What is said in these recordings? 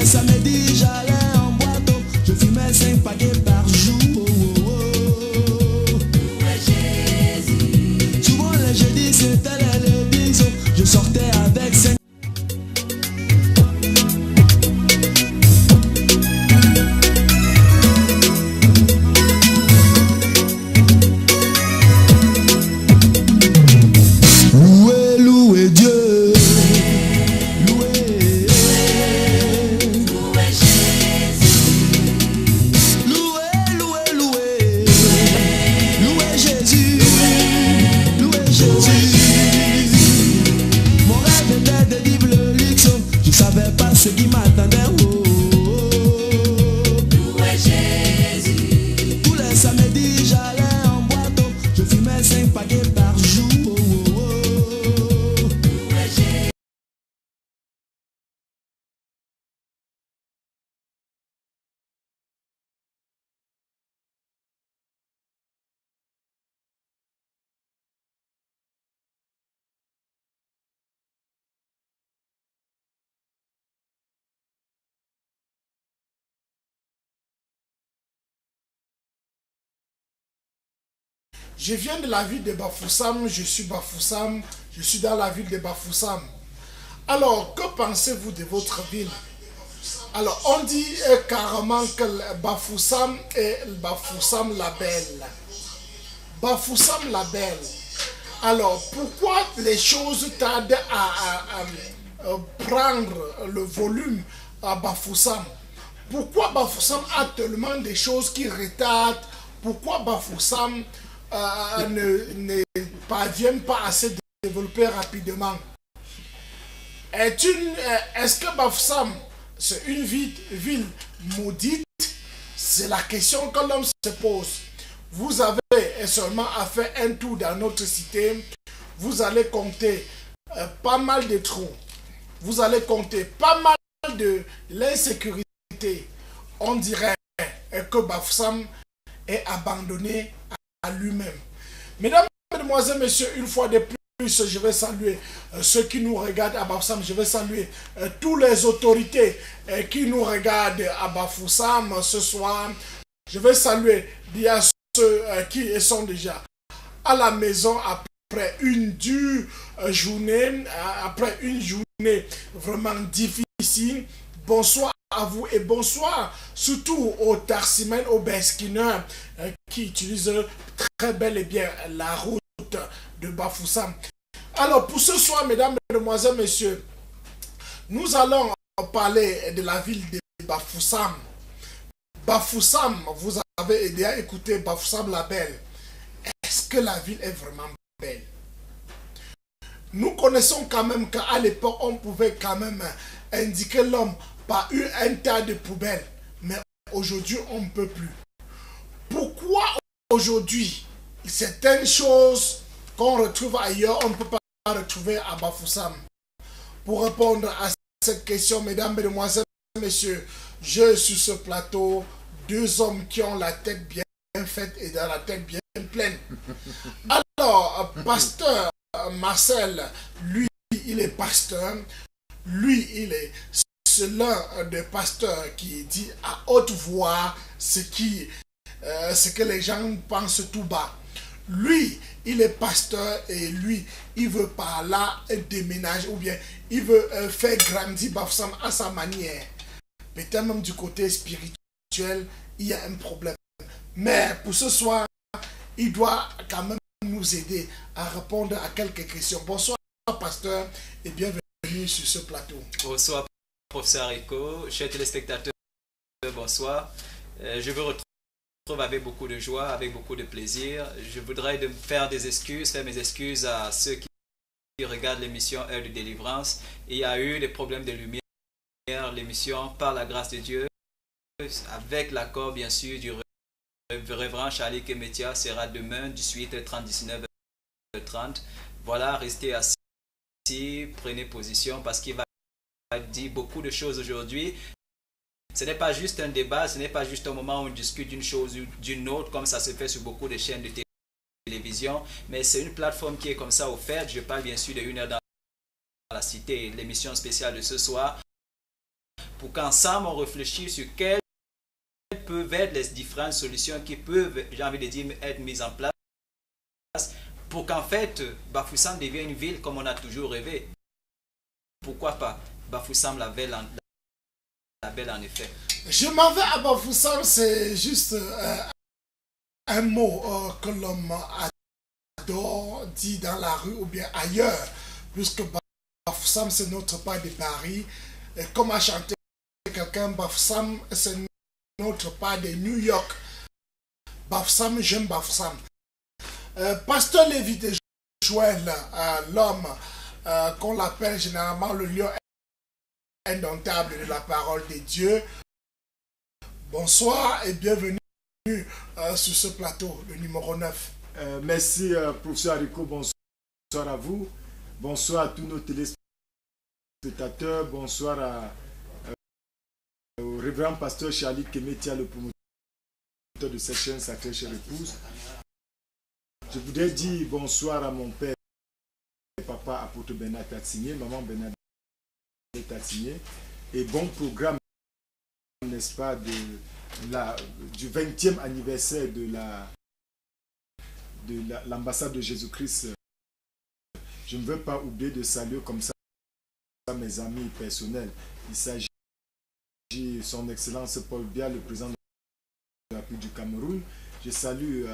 samedis, j'allais en boîte, je fumais 5 paquets par jour. Jésus. Souvent les jeudis, c'était l'église, je sortais avec 5. Louez Dieu. Ce qui m'attendait, oh, louez Jésus. Tous les samedis, j'allais en boîte, je fumais 5 paquets par jour. Louez Jésus. Je viens de la ville de Bafoussam, je suis Bafoussam, je suis dans la ville de Bafoussam. Alors, que pensez-vous de votre ville? Alors, on dit carrément que Bafoussam est Bafoussam la belle. Bafoussam la belle. Alors, pourquoi les choses tardent à prendre le volume à Bafoussam? Pourquoi Bafoussam a tellement de choses qui retardent? Pourquoi Bafoussam ne parviennent pas à se développer rapidement? Est-ce que Bafoussam, c'est une ville maudite? C'est la question que l'homme se pose. Vous avez seulement à faire un tour dans notre cité, vous allez compter pas mal de trous, vous allez compter pas mal de l'insécurité. On dirait que Bafoussam est abandonné à lui-même. Mesdames, mesdemoiselles, messieurs, une fois de plus, je vais saluer ceux qui nous regardent à Bafoussam. Je vais saluer toutes les autorités qui nous regardent à Bafoussam ce soir. Je vais saluer bien ceux qui sont déjà à la maison après une dure journée, après une journée vraiment difficile. Bonsoir à vous et bonsoir surtout aux Tarsimènes, aux Beskineurs qui utilisent très bel et bien la route de Bafoussam. Alors pour ce soir, mesdames, mesdemoiselles, messieurs, nous allons parler de la ville de Bafoussam. Bafoussam, vous avez déjà écouté Bafoussam la belle. Est-ce que la ville est vraiment belle? Nous connaissons quand même qu'à l'époque, on pouvait quand même indiquer l'homme par un tas de poubelles. Mais aujourd'hui, on ne peut plus. Pourquoi aujourd'hui, certaines choses qu'on retrouve ailleurs, on ne peut pas retrouver à Bafoussam? Pour répondre à cette question, mesdames, mesdemoiselles, messieurs, je suis sur ce plateau, deux hommes qui ont la tête bien faite et dans la tête bien pleine. Alors, pasteur Marcel, lui, il est pasteur. Lui, il est l'un des pasteurs qui dit à haute voix ce que les gens pensent tout bas. Lui, il est pasteur et lui, il veut par là déménager ou bien il veut faire grandir Bafoussam à sa manière. Peut-être même du côté spirituel, il y a un problème. Mais pour ce soir, il doit quand même nous aider à répondre à quelques questions. Bonsoir, pasteur, et bienvenue sur ce plateau. Bonsoir, professeur Rico, chers téléspectateurs, bonsoir. Je vous retrouve avec beaucoup de joie, avec beaucoup de plaisir. Je voudrais faire mes excuses à ceux qui regardent l'émission Heure de délivrance. Il y a eu des problèmes de lumière. L'émission, par la grâce de Dieu, avec l'accord bien sûr du révérend Charlie Kemetia, sera demain 18h30, 19h30. Voilà, restez assis, prenez position parce qu'il va dire beaucoup de choses aujourd'hui. Ce n'est pas juste un débat, ce n'est pas juste un moment où on discute d'une chose ou d'une autre comme ça se fait sur beaucoup de chaînes de télévision, mais c'est une plateforme qui est comme ça offerte. Je parle bien sûr de Une heure dans la cité, l'émission spéciale de ce soir. pour qu'ensemble on réfléchisse sur quelles peuvent être les différentes solutions qui peuvent, j'ai envie de dire, être mises en place pour qu'en fait Bafoussam devienne une ville comme on a toujours rêvé. Pourquoi pas Bafoussam la belle en effet. Je m'en vais à Bafoussam, c'est juste un mot que l'homme adore, dit dans la rue ou bien ailleurs, puisque Bafoussam c'est notre part de Paris. Et comme a chanté quelqu'un, Bafoussam c'est notre part de New York. Bafoussam, j'aime Bafoussam. Pasteur Lévy de Joël, l'homme qu'on l'appelle généralement le lion indomptable de la parole de Dieu. Bonsoir et bienvenue sur ce plateau, le numéro 9. Merci, professeur Haricot. Bonsoir à vous. Bonsoir à tous nos téléspectateurs. Bonsoir au révérend pasteur Charlie Kemetia, le promoteur de cette chaîne Sacrée Chère Épouse. Je voudrais dire bonsoir à mon père et papa apôtre Bernard Tatigné, maman Bernard Tatigné, et bon programme, n'est-ce pas, du 20e anniversaire de l'ambassade de Jésus-Christ. Je ne veux pas oublier de saluer comme ça mes amis personnels. Il s'agit de son Excellence Paul Biya, le président de la République du Cameroun. Je salue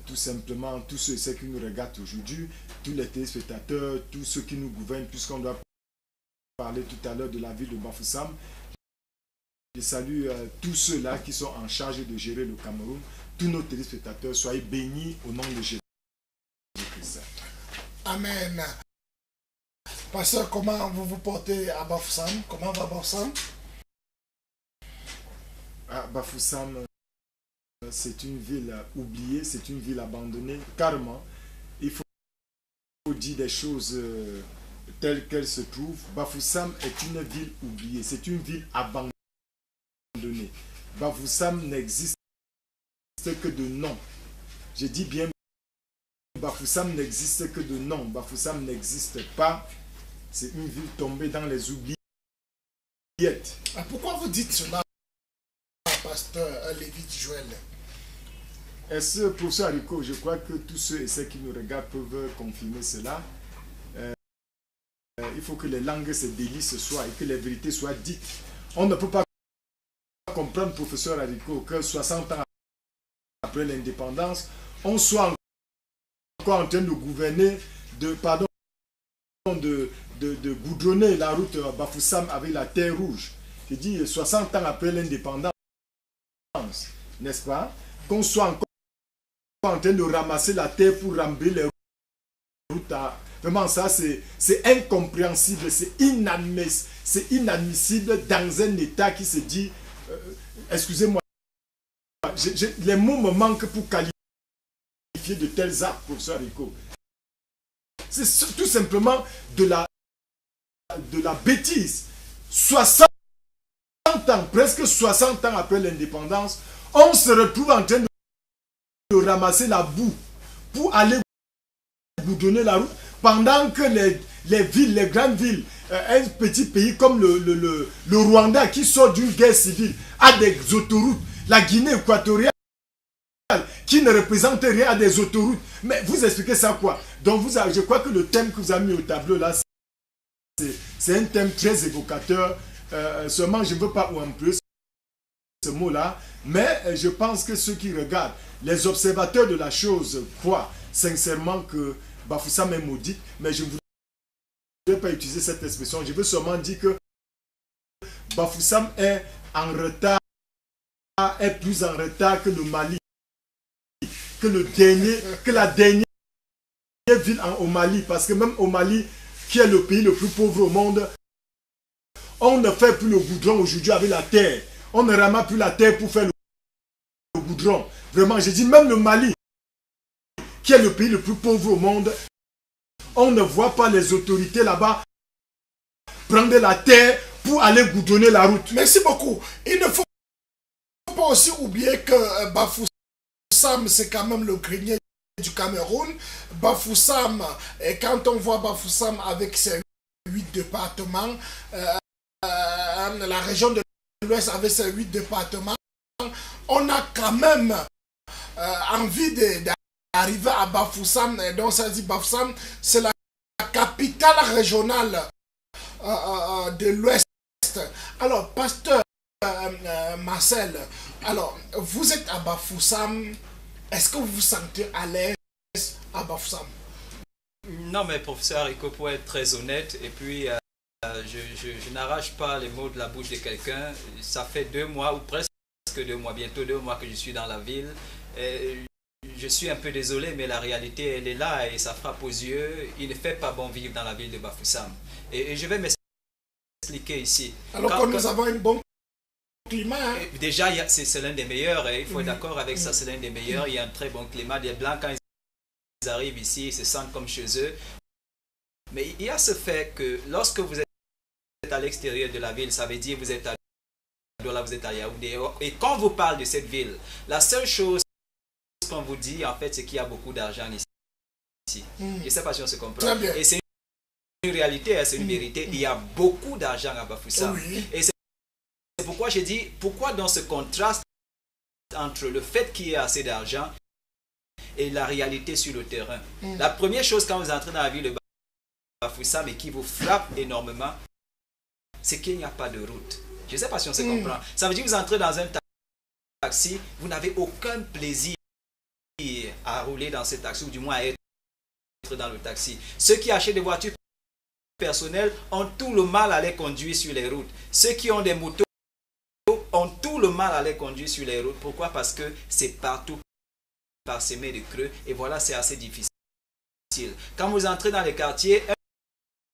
tout simplement tous ceux et celles qui nous regardent aujourd'hui, tous les téléspectateurs, tous ceux qui nous gouvernent, puisqu'on doit parler tout à l'heure de la ville de Bafoussam. Je salue tous ceux-là qui sont en charge de gérer le Cameroun. Tous nos téléspectateurs, soyez bénis au nom de Jésus-Christ. Amen. Pasteur, comment vous vous portez à Bafoussam? Comment va Bafoussam? À Bafoussam, c'est une ville oubliée, c'est une ville abandonnée. Carrément, il faut dire des choses telles qu'elles se trouvent. Bafoussam est une ville oubliée, c'est une ville abandonnée. Bafoussam n'existe que de nom. Je dis bien, Bafoussam n'existe que de nom. Bafoussam n'existe pas. C'est une ville tombée dans les oubliettes. Pourquoi vous dites cela, pasteur Lévy Joël? Est-ce, professeur Haricot, je crois que tous ceux et celles qui nous regardent peuvent confirmer cela. Il faut que les langues se délient ce soir et que les vérités soient dites. On ne peut pas comprendre, professeur Haricot, que 60 ans après l'indépendance, on soit encore en train de gouverner, de goudronner la route Bafoussam avec la terre rouge. Je dis 60 ans après l'indépendance, n'est-ce pas? Qu'on soit encore en train de ramasser la terre pour rembler les routes. Vraiment, ça, c'est incompréhensible, c'est inadmissible dans un État qui se dit, excusez-moi, les mots me manquent pour qualifier de tels actes, professeur Haricot. C'est tout simplement de la bêtise. 60 ans, presque 60 ans après l'indépendance, on se retrouve en train de ramasser la boue pour aller goudronner la route, pendant que les villes, les grandes villes, un petit pays comme le Rwanda qui sort d'une guerre civile a des autoroutes, la Guinée équatoriale qui ne représente rien à des autoroutes. Mais vous expliquez ça quoi? Donc je crois que le thème que vous avez mis au tableau là, c'est un thème très évocateur. Seulement je ne veux pas employer ce mot-là, mais je pense que ceux qui regardent, les observateurs de la chose croient sincèrement que Bafoussam est maudite, mais je ne voudrais pas utiliser cette expression. Je veux seulement dire que Bafoussam est en retard, est plus en retard que le Mali, que la dernière ville au Mali, parce que même au Mali, qui est le pays le plus pauvre au monde, on ne fait plus le goudron aujourd'hui avec la terre. On ne ramasse plus la terre pour faire le goudron. Vraiment, je dis même le Mali, qui est le pays le plus pauvre au monde, on ne voit pas les autorités là-bas prendre la terre pour aller goudronner la route. Merci beaucoup. Il ne faut pas aussi oublier que Bafoussam, c'est quand même le grenier du Cameroun. Bafoussam, et quand on voit Bafoussam avec ses 8 départements, la région de l'Ouest avec ses 8 départements, on a quand même envie d'arriver à Bafoussam. Et donc ça dit Bafoussam, c'est la capitale régionale de l'Ouest. Alors, pasteur Marcel, alors, vous êtes à Bafoussam. Est-ce que vous vous sentez à l'aise à Bafoussam? Non, mais professeur Rico, pour être très honnête, et puis je n'arrache pas les mots de la bouche de quelqu'un. Ça fait 2 mois, ou presque 2 mois, bientôt 2 mois que je suis dans la ville. Je suis un peu désolé, mais la réalité, elle est là et ça frappe aux yeux. Il ne fait pas bon vivre dans la ville de Bafoussam. Et je vais m'expliquer ici. Alors que nous avons un bon climat. Hein? Déjà, c'est l'un des meilleurs, et il faut être d'accord avec ça, c'est l'un des meilleurs. Il y a un très bon climat. Les Blancs, quand ils arrivent ici, ils se sentent comme chez eux. Mais il y a ce fait que lorsque vous êtes à l'extérieur de la ville, ça veut dire que vous êtes à Douala, vous êtes à Yaoundé. Et quand on vous parle de cette ville, la seule chose qu'on vous dit, en fait, c'est qu'il y a beaucoup d'argent ici. Je ne sais pas si on se comprend. Et c'est une réalité, c'est une vérité. Il y a beaucoup d'argent à Bafoussam. Oui. Et c'est pourquoi j'ai dit, pourquoi dans ce contraste entre le fait qu'il y ait assez d'argent et la réalité sur le terrain. La première chose quand vous entrez dans la ville de Bafoussam et qui vous frappe énormément, c'est qu'il n'y a pas de route. Je ne sais pas si on se comprend. Ça veut dire que vous entrez dans un taxi, vous n'avez aucun plaisir à rouler dans ce taxi, ou du moins à être dans le taxi. Ceux qui achètent des voitures personnelles ont tout le mal à les conduire sur les routes. Ceux qui ont des motos ont tout le mal à les conduire sur les routes. Pourquoi? Parce que c'est partout parsemé de creux, et voilà, c'est assez difficile. Quand vous entrez dans les quartiers,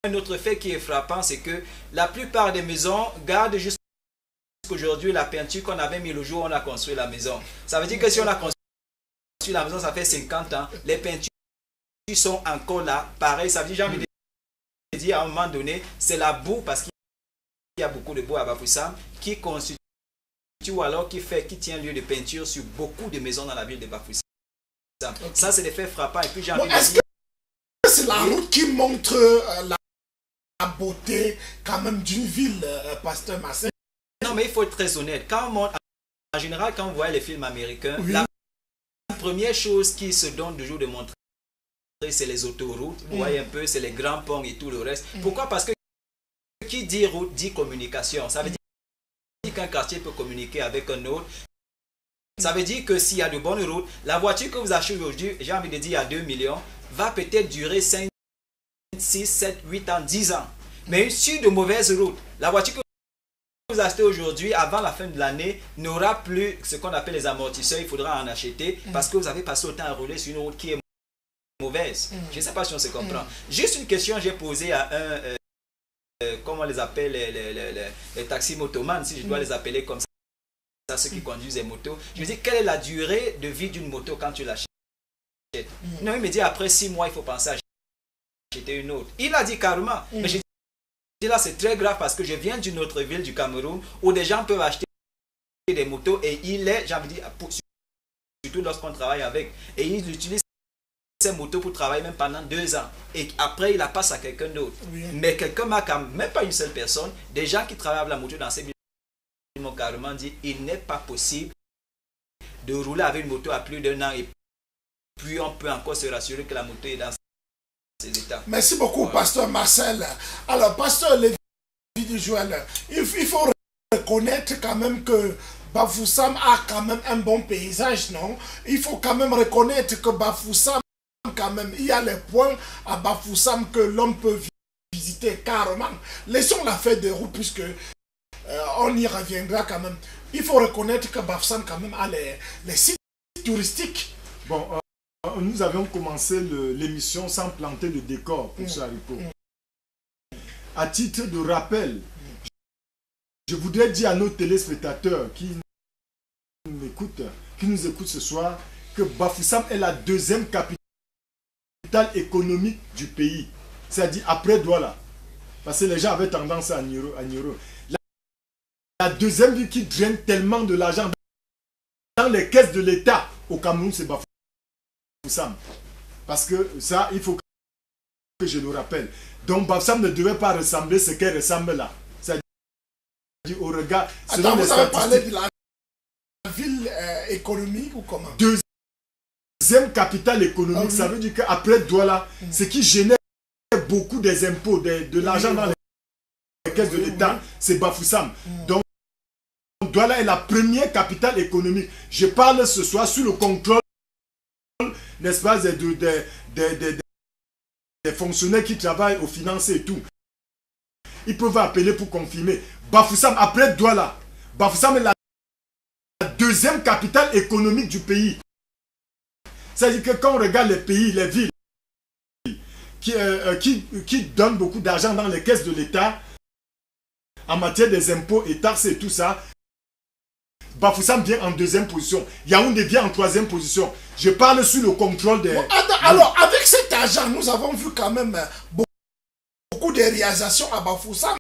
un autre fait qui est frappant, c'est que la plupart des maisons gardent jusqu'aujourd'hui la peinture qu'on avait mis le jour où on a construit la maison. Ça veut dire que si on a construit la maison, ça fait 50 ans, les peintures sont encore là. Pareil, ça veut dire, j'ai envie de dire, à un moment donné, c'est la boue, parce qu'il y a beaucoup de boue à Bafoussam, qui constitue ou alors qui tient lieu de peinture sur beaucoup de maisons dans la ville de Bafoussam. Okay. Ça, c'est des faits frappants. Et puis, j'ai envie de dire... que c'est la route qui montre la beauté quand même d'une ville, pasteur Marcel? Non, mais il faut être très honnête. Quand on monte, en général, quand on voit les films américains, la première chose qui se donne toujours de montrer, c'est les autoroutes. Vous voyez un peu, c'est les grands ponts et tout le reste. Pourquoi? Parce que qui dit route dit communication. Ça veut dire qu'un quartier peut communiquer avec un autre. Ça veut dire que s'il y a de bonnes routes, la voiture que vous achetez aujourd'hui, j'ai envie de dire à 2 millions, va peut-être durer 5, 6, 7, 8 ans, 10 ans. Mais sur de mauvaises routes, la voiture que vous achetez aujourd'hui, avant la fin de l'année, n'aura plus ce qu'on appelle les amortisseurs. Il faudra en acheter parce que vous avez passé autant à rouler sur une route qui est mauvaise. Je ne sais pas si on se comprend. Juste une question, j'ai posé à un... comment on les appelle, les taxis motomans, si je dois les appeler comme ça, ceux qui conduisent les motos. Je me dis, quelle est la durée de vie d'une moto quand tu l'achètes? Non, il me dit, après 6 mois, il faut penser à acheter une autre. Il a dit carrément. Mais j'ai dit, là, c'est très grave parce que je viens d'une autre ville du Cameroun où des gens peuvent acheter des motos et il est, j'ai envie de dire, surtout lorsqu'on travaille avec, et il utilise ces motos pour travailler même pendant 2 ans. Et après, il la passe à quelqu'un d'autre. Mais quelqu'un m'a quand même pas une seule personne, des gens qui travaillent avec la moto dans ces villes m'ont carrément dit, il n'est pas possible de rouler avec une moto à plus d'1 an et puis on peut encore se rassurer que la moto est dans ses états. Merci beaucoup, pasteur Marcel. Alors, pasteur Lévi Joël, il faut reconnaître quand même que Bafoussam a quand même un bon paysage, non? Il faut quand même reconnaître que Bafoussam, quand même, il y a les points à Bafoussam que l'homme peut visiter carrément. Laissons la fête des routes puisque on y reviendra quand même. Il faut reconnaître que Bafoussam quand même a les sites touristiques. Bon, nous avions commencé l'émission sans planter le décor pour ce haricot. À titre de rappel, je voudrais dire à nos téléspectateurs qui nous écoutent ce soir, que Bafoussam est la 2e capitale économique du pays. C'est-à-dire après Douala. Parce que les gens avaient tendance à ignorer. La 2e ville qui draine tellement de l'argent dans les caisses de l'État au Cameroun, c'est Bafoussam. Parce que ça, il faut que je le rappelle. Donc Bafoussam ne devait pas ressembler à ce qu'elle ressemble là. au regard... Attends, vous avez parlé de la ville économique ou comment? Deuxième capitale économique, ça veut dire qu'après Douala, ce qui génère beaucoup des impôts, de l'argent dans les caisses de l'État, c'est Bafoussam. Donc, Douala est la première capitale économique. Je parle ce soir sous le contrôle, n'est-ce pas, des fonctionnaires qui travaillent aux finances et tout. Ils peuvent appeler pour confirmer. Bafoussam, après Douala, Bafoussam est la deuxième capitale économique du pays. C'est-à-dire que quand on regarde les pays, les villes qui donnent beaucoup d'argent dans les caisses de l'État, en matière des impôts et taxes et tout ça, Bafoussam vient en deuxième position. Yaoundé vient en troisième position. Je parle sous le contrôle des... Bon, alors, avec cet argent, nous avons vu quand même beaucoup de réalisations à Bafoussam,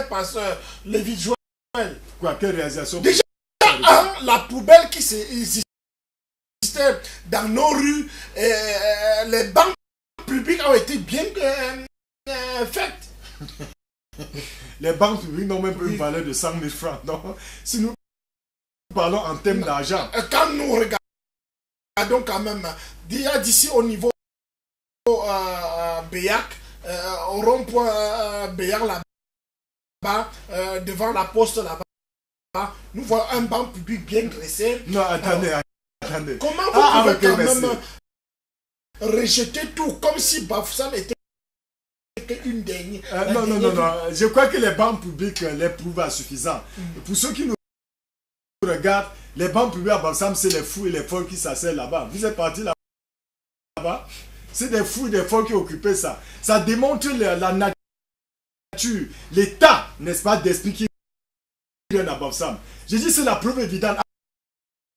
parce que le vide-joël. Quoi, quelle réalisation? Déjà, la poubelle qui existait dans nos rues, les banques publiques ont été bien faites. Les banques publiques n'ont même pas une valeur de 100 000 francs. Donc, si nous parlons en termes d'argent. Quand nous regardons quand même, d'ici au niveau Béac, au rond-point Béac là-bas, devant la poste là-bas, nous voyons un banc public bien dressé. Non, attendez. Comment vous pouvez quand même rejeter tout comme si Bafoussam était une dernière? Non. Je crois que les banques publiques les prouvent à suffisant. Pour ceux qui nous regardent, les banques publiques à Bafoussam, c'est les fous et les folles qui s'asseyent là-bas. Vous êtes partis là-bas? C'est des fous et des folles qui occupaient ça. Ça démontre la nature, l'état, n'est-ce pas, d'esprit qui vient à Bafoussam. J'ai dit, c'est la preuve évidente.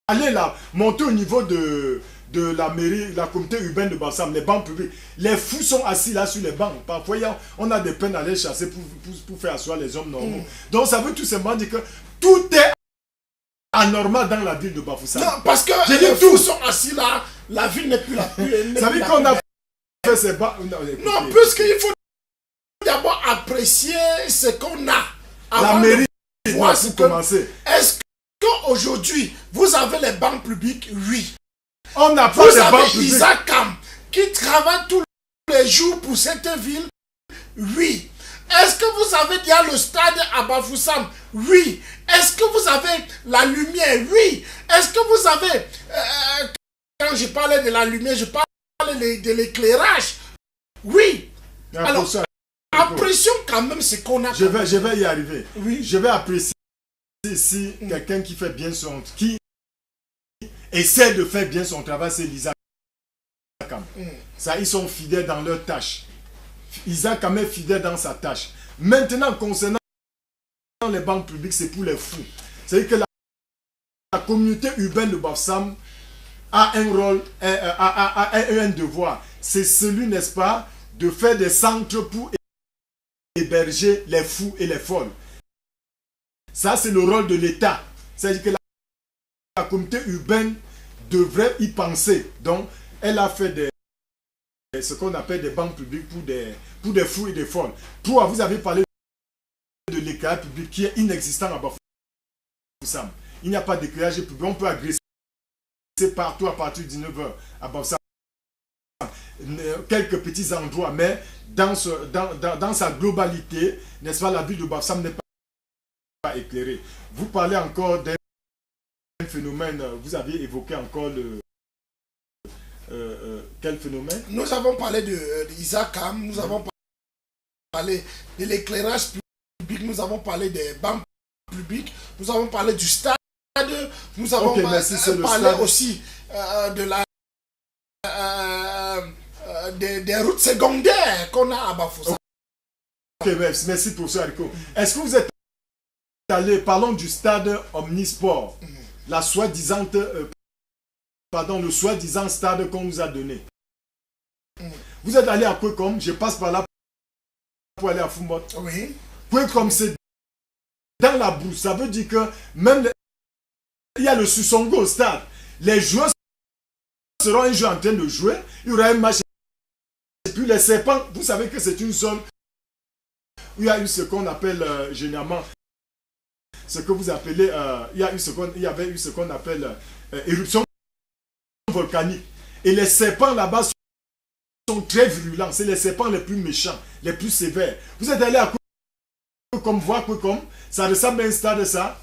Allez là, montez au niveau de la mairie, la communauté urbaine de Bafoussam, les banques publiques. Les fous sont assis là sur les bancs. Parfois, on a des peines à les chasser pour faire asseoir les hommes normaux. Donc, ça veut tout simplement dire que tout est anormal dans la ville de Bafoussam. Non, parce que les fous sont assis là, la ville n'est plus la plus. Ça veut dire qu'on a fait ces bancs. Non, puisqu'il faut d'abord apprécier ce qu'on a. La mairie, pour commencer. Est-ce qu'aujourd'hui, vous avez les banques publiques? Oui. On n'a pas de banques publiques. Isaac Kam qui travaille tous les jours pour cette ville? Oui. Est-ce que vous avez déjà le stade à Bafoussam? Oui. Est-ce que vous avez la lumière? Oui. Est-ce que vous avez... quand je parlais de la lumière, je parlais de l'éclairage? Oui. Alors, apprécions quand même ce qu'on a. Je vais y arriver. Oui. Je vais apprécier ici quelqu'un qui fait bien qui essaie de faire bien son travail, c'est l'Isaac Kam. Ça, ils sont fidèles dans leur tâche. Isaac Kam est fidèle dans sa tâche. Maintenant, concernant les banques publiques, c'est pour les fous. C'est-à-dire que la communauté urbaine de Bafoussam a un rôle, a un devoir. C'est celui, n'est-ce pas, de faire des centres pour héberger les fous et les folles. Ça, c'est le rôle de l'État. C'est-à-dire que la communauté urbaine devrait y penser. Donc, elle a fait ce qu'on appelle des banques publiques pour des fous et des folles. Vous avez parlé de l'éclairage public qui est inexistant à Bafoussam. Il n'y a pas d'éclairage public. On peut agresser partout à partir de 19h à Bafoussam. Quelques petits endroits, mais dans sa globalité, n'est-ce pas, la ville de Bafoussam n'est pas éclairée. Vous parlez encore d'un phénomène, vous aviez évoqué encore quel phénomène? Nous avons parlé d'Isaac Kam, nous avons parlé de l'éclairage public, nous avons parlé des banques publiques, nous avons parlé du stade, nous avons parlé aussi des routes secondaires qu'on a à Bafoussam. Ok, merci professeur Haricot. Est-ce que vous êtes allé, parlons du stade Omnisport, le soi-disant stade qu'on nous a donné. Vous êtes allé à Kweikom, je passe par là pour aller à Foumbot. Oui. Kweikom, c'est dans la boue. Ça veut dire que même il y a le Sussongo au stade. Les joueurs seront un jeu en train de jouer. Il y aura un match. Et puis les serpents, vous savez que c'est une zone où il y a eu ce qu'on appelle généralement ce que vous appelez, il y avait eu ce qu'on appelle éruption volcanique. Et les serpents là-bas sont très virulents. C'est les serpents les plus méchants, les plus sévères. Vous êtes allé à Kwekom, voir Kwekom, ça ressemble à un stade de ça.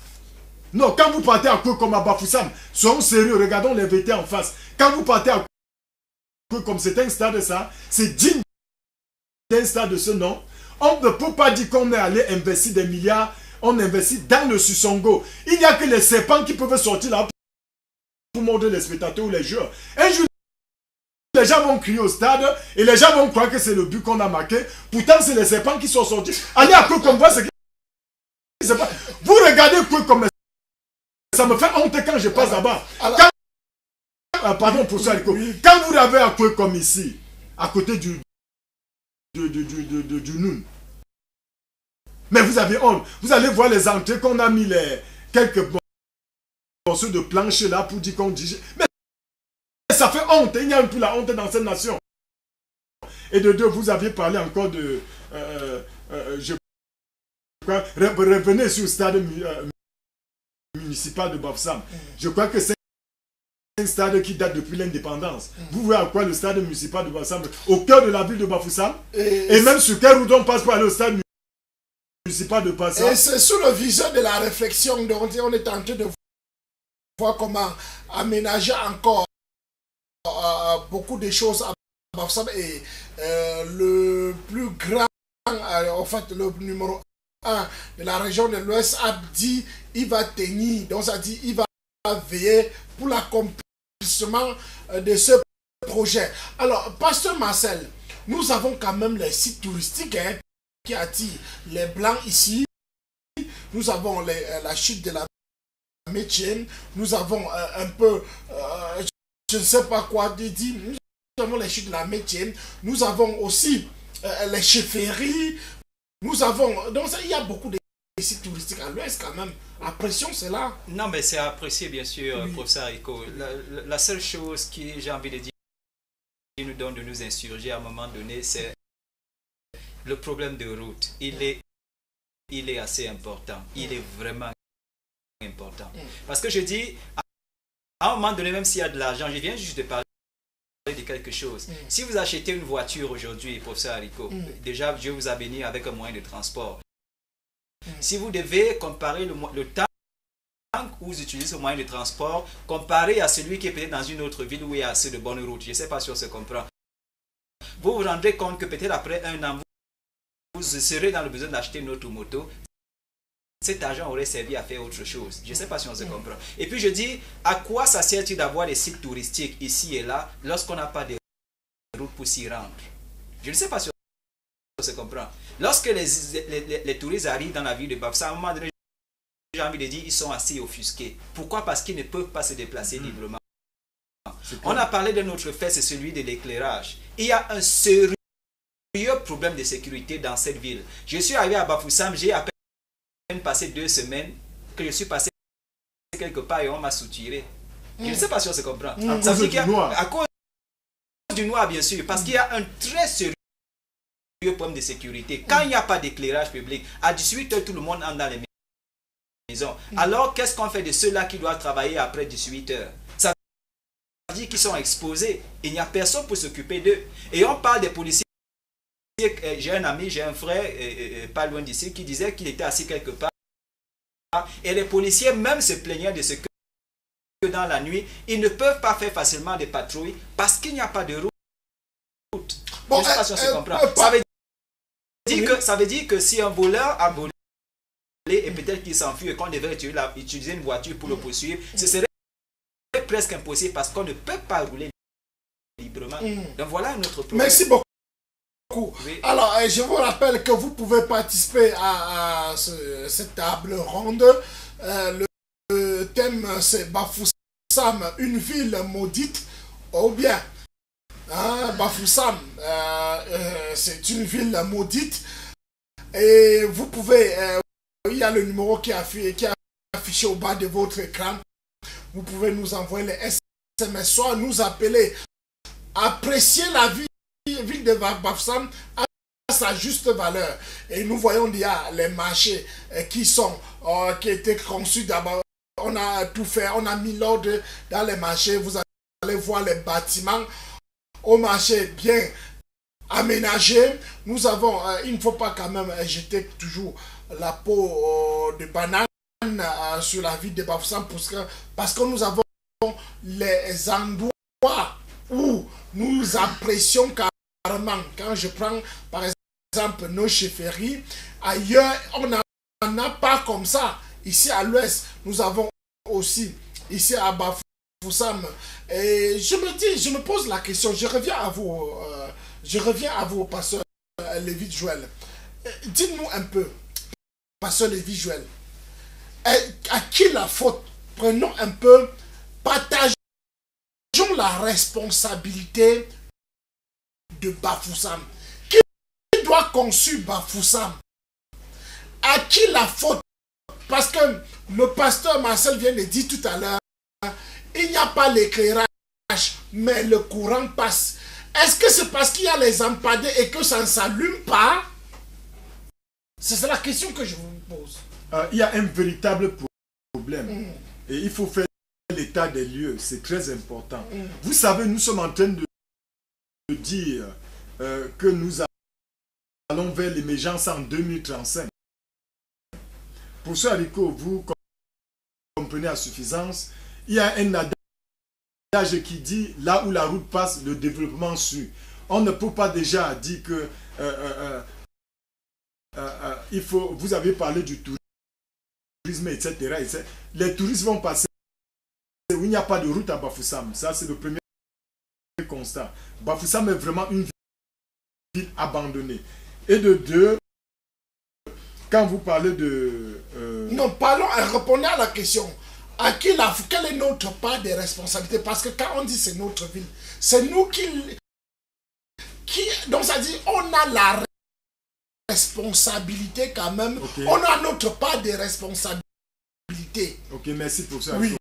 Non, quand vous partez à Kwekom, à Bafoussam, soyons sérieux, regardons les vérités en face. Quand vous partez à Kwekom, c'est un stade de ça, c'est digne d'un stade de ce nom. On ne peut pas dire qu'on est allé investir des milliards, on investit dans le Susongo. Il n'y a que les serpents qui peuvent sortir là pour mordre les spectateurs ou les joueurs. Un jour, les gens vont crier au stade et les gens vont croire que c'est le but qu'on a marqué. Pourtant, c'est les serpents qui sont sortis. Allez à Kwekom, voir ce qui se passe. Vous regardez Kwekom, ça me fait honte quand je passe là-bas. Pardon pour ça, quand vous avez à Kwekom ici, à côté du Noun, mais vous avez honte. Vous allez voir les entrées qu'on a mis quelques morceaux de planche là pour dire qu'on dit. Mais ça fait honte. Il y a un peu la honte dans cette nation. Et de deux, vous aviez parlé encore de... revenez sur le stade municipal de Bafoussam. Je crois que c'est un stade qui date depuis l'indépendance. Vous voyez à quoi le stade municipal de Bafoussam, au cœur de la ville de Bafoussam, et même sur quel route on passe pour aller au stade municipal de Bafoussam. Et c'est sous le viseur de la réflexion, on est en train de voir comment aménager encore beaucoup de choses à Bafoussam. Et le plus grand, en fait, le numéro 1 de la région de l'Ouest a dit il va tenir, donc ça dit il va veiller pour l'accomplissement de ce projet. Alors, Pasteur Marcel, nous avons quand même les sites touristiques qui attirent les Blancs ici. Nous avons la chute de la Métienne, nous avons un peu, je ne sais pas quoi dire, nous avons les chutes de la Métienne, nous avons aussi les chefferies, nous avons, donc il y a beaucoup de sites touristiques à l'Ouest quand même. Apprécions cela. Non, mais c'est apprécié bien sûr, oui. Professeur Rico. La seule chose qui, j'ai envie de dire, qui nous donne de nous insurger à un moment donné, c'est le problème de route. Il est assez important. Il est vraiment important. Parce que je dis, à un moment donné, même s'il y a de l'argent, je viens juste de parler de quelque chose. Si vous achetez une voiture aujourd'hui, professeur Rico, déjà Dieu vous a béni avec un moyen de transport. Si vous devez comparer le temps où vous utilisez ce moyen de transport, comparé à celui qui est peut-être dans une autre ville où il y a assez de bonnes routes, je ne sais pas si on se comprend, vous vous rendrez compte que peut-être après un an, vous serez dans le besoin d'acheter une autre moto. Cet argent aurait servi à faire autre chose. Je ne sais pas si on se comprend. Et puis je dis, à quoi ça sert-il d'avoir des sites touristiques ici et là lorsqu'on n'a pas de route pour s'y rendre? Je ne sais pas si on se comprend. Lorsque les touristes arrivent dans la ville de Bafoussam, à un moment donné, j'ai envie de dire, ils sont assez offusqués. Pourquoi? Parce qu'ils ne peuvent pas se déplacer librement. On a parlé d'un autre fait, c'est celui de l'éclairage. Il y a un sérieux problème de sécurité dans cette ville. Je suis arrivé à Bafoussam, j'ai à peine passé 2 semaines que je suis passé quelque part et on m'a soutiré. Je ne sais pas si on se comprend. Ça veut dire à cause du noir, bien sûr, parce qu'il y a un très sérieux problème de sécurité. Quand il n'y a pas d'éclairage public, à 18h, tout le monde entre dans les maisons. Alors, qu'est-ce qu'on fait de ceux-là qui doivent travailler après 18h? Ça veut dire qu'ils sont exposés. Il n'y a personne pour s'occuper d'eux. Et on parle des policiers. J'ai un ami, j'ai un frère, pas loin d'ici, qui disait qu'il était assis quelque part. Et les policiers même se plaignaient de ce que dans la nuit, ils ne peuvent pas faire facilement des patrouilles parce qu'il n'y a pas de route. Bon, je ne sais pas si on se comprend. Ça veut dire que si un voleur a volé et peut-être qu'il s'enfuit et qu'on devait utiliser une voiture pour le poursuivre, ce serait presque impossible parce qu'on ne peut pas rouler librement. Donc voilà un autre problème. Merci beaucoup. Oui. Alors, je vous rappelle que vous pouvez participer à cette table ronde. Le thème, c'est Bafoussam, une ville maudite, ou bien Bafoussam, c'est une ville maudite. Et vous pouvez, il y a le numéro qui est affiché au bas de votre écran. Vous pouvez nous envoyer les SMS, soit nous appeler. Apprécier la ville de Bafoussam, sa juste valeur. Et nous voyons déjà les marchés qui étaient conçus d'abord. On a tout fait, on a mis l'ordre dans les marchés. Vous allez voir les bâtiments au marché bien aménagés. Nous avons, il ne faut pas quand même jeter toujours la peau de banane sur la ville de Bafoussam parce que nous avons les endroits où nous apprécions carrément. Quand je prends par exemple nos chefferies, ailleurs on n'en a pas comme ça. Ici à l'ouest, nous avons aussi, ici à Bafoussam. Et je me pose la question, je reviens à vous, pasteur Lévi Joël. Dites-nous un peu, pasteur Lévi Joël, à qui la faute? Prenons un peu, partageons la responsabilité de Bafoussam. Qui doit conçu Bafoussam? À qui la faute? Parce que le pasteur Marcel vient de dire tout à l'heure, il n'y a pas l'éclairage, mais le courant passe. Est-ce que c'est parce qu'il y a les lampadaires et que ça ne s'allume pas? C'est la question que je vous pose. Il y a un véritable problème. Et il faut faire l'état des lieux. C'est très important. Vous savez, nous sommes en train de dire que nous allons vers l'émergence en 2035. Pour ce haricot, vous comprenez à suffisance, il y a un adage qui dit là où la route passe, le développement suit. On ne peut pas déjà dire que il faut. Vous avez parlé du tourisme, etc. Les touristes vont passer où il n'y a pas de route à Bafoussam. Ça, c'est le premier constat. Bafoussam est vraiment une ville abandonnée. Et de deux, quand vous parlez de... Non, répondez à la question. Quelle est notre part de responsabilité? Parce que quand on dit c'est notre ville, c'est nous qui... Donc ça dit, on a la responsabilité quand même. Okay. On a notre part de responsabilité. Ok, merci pour ça. Oui.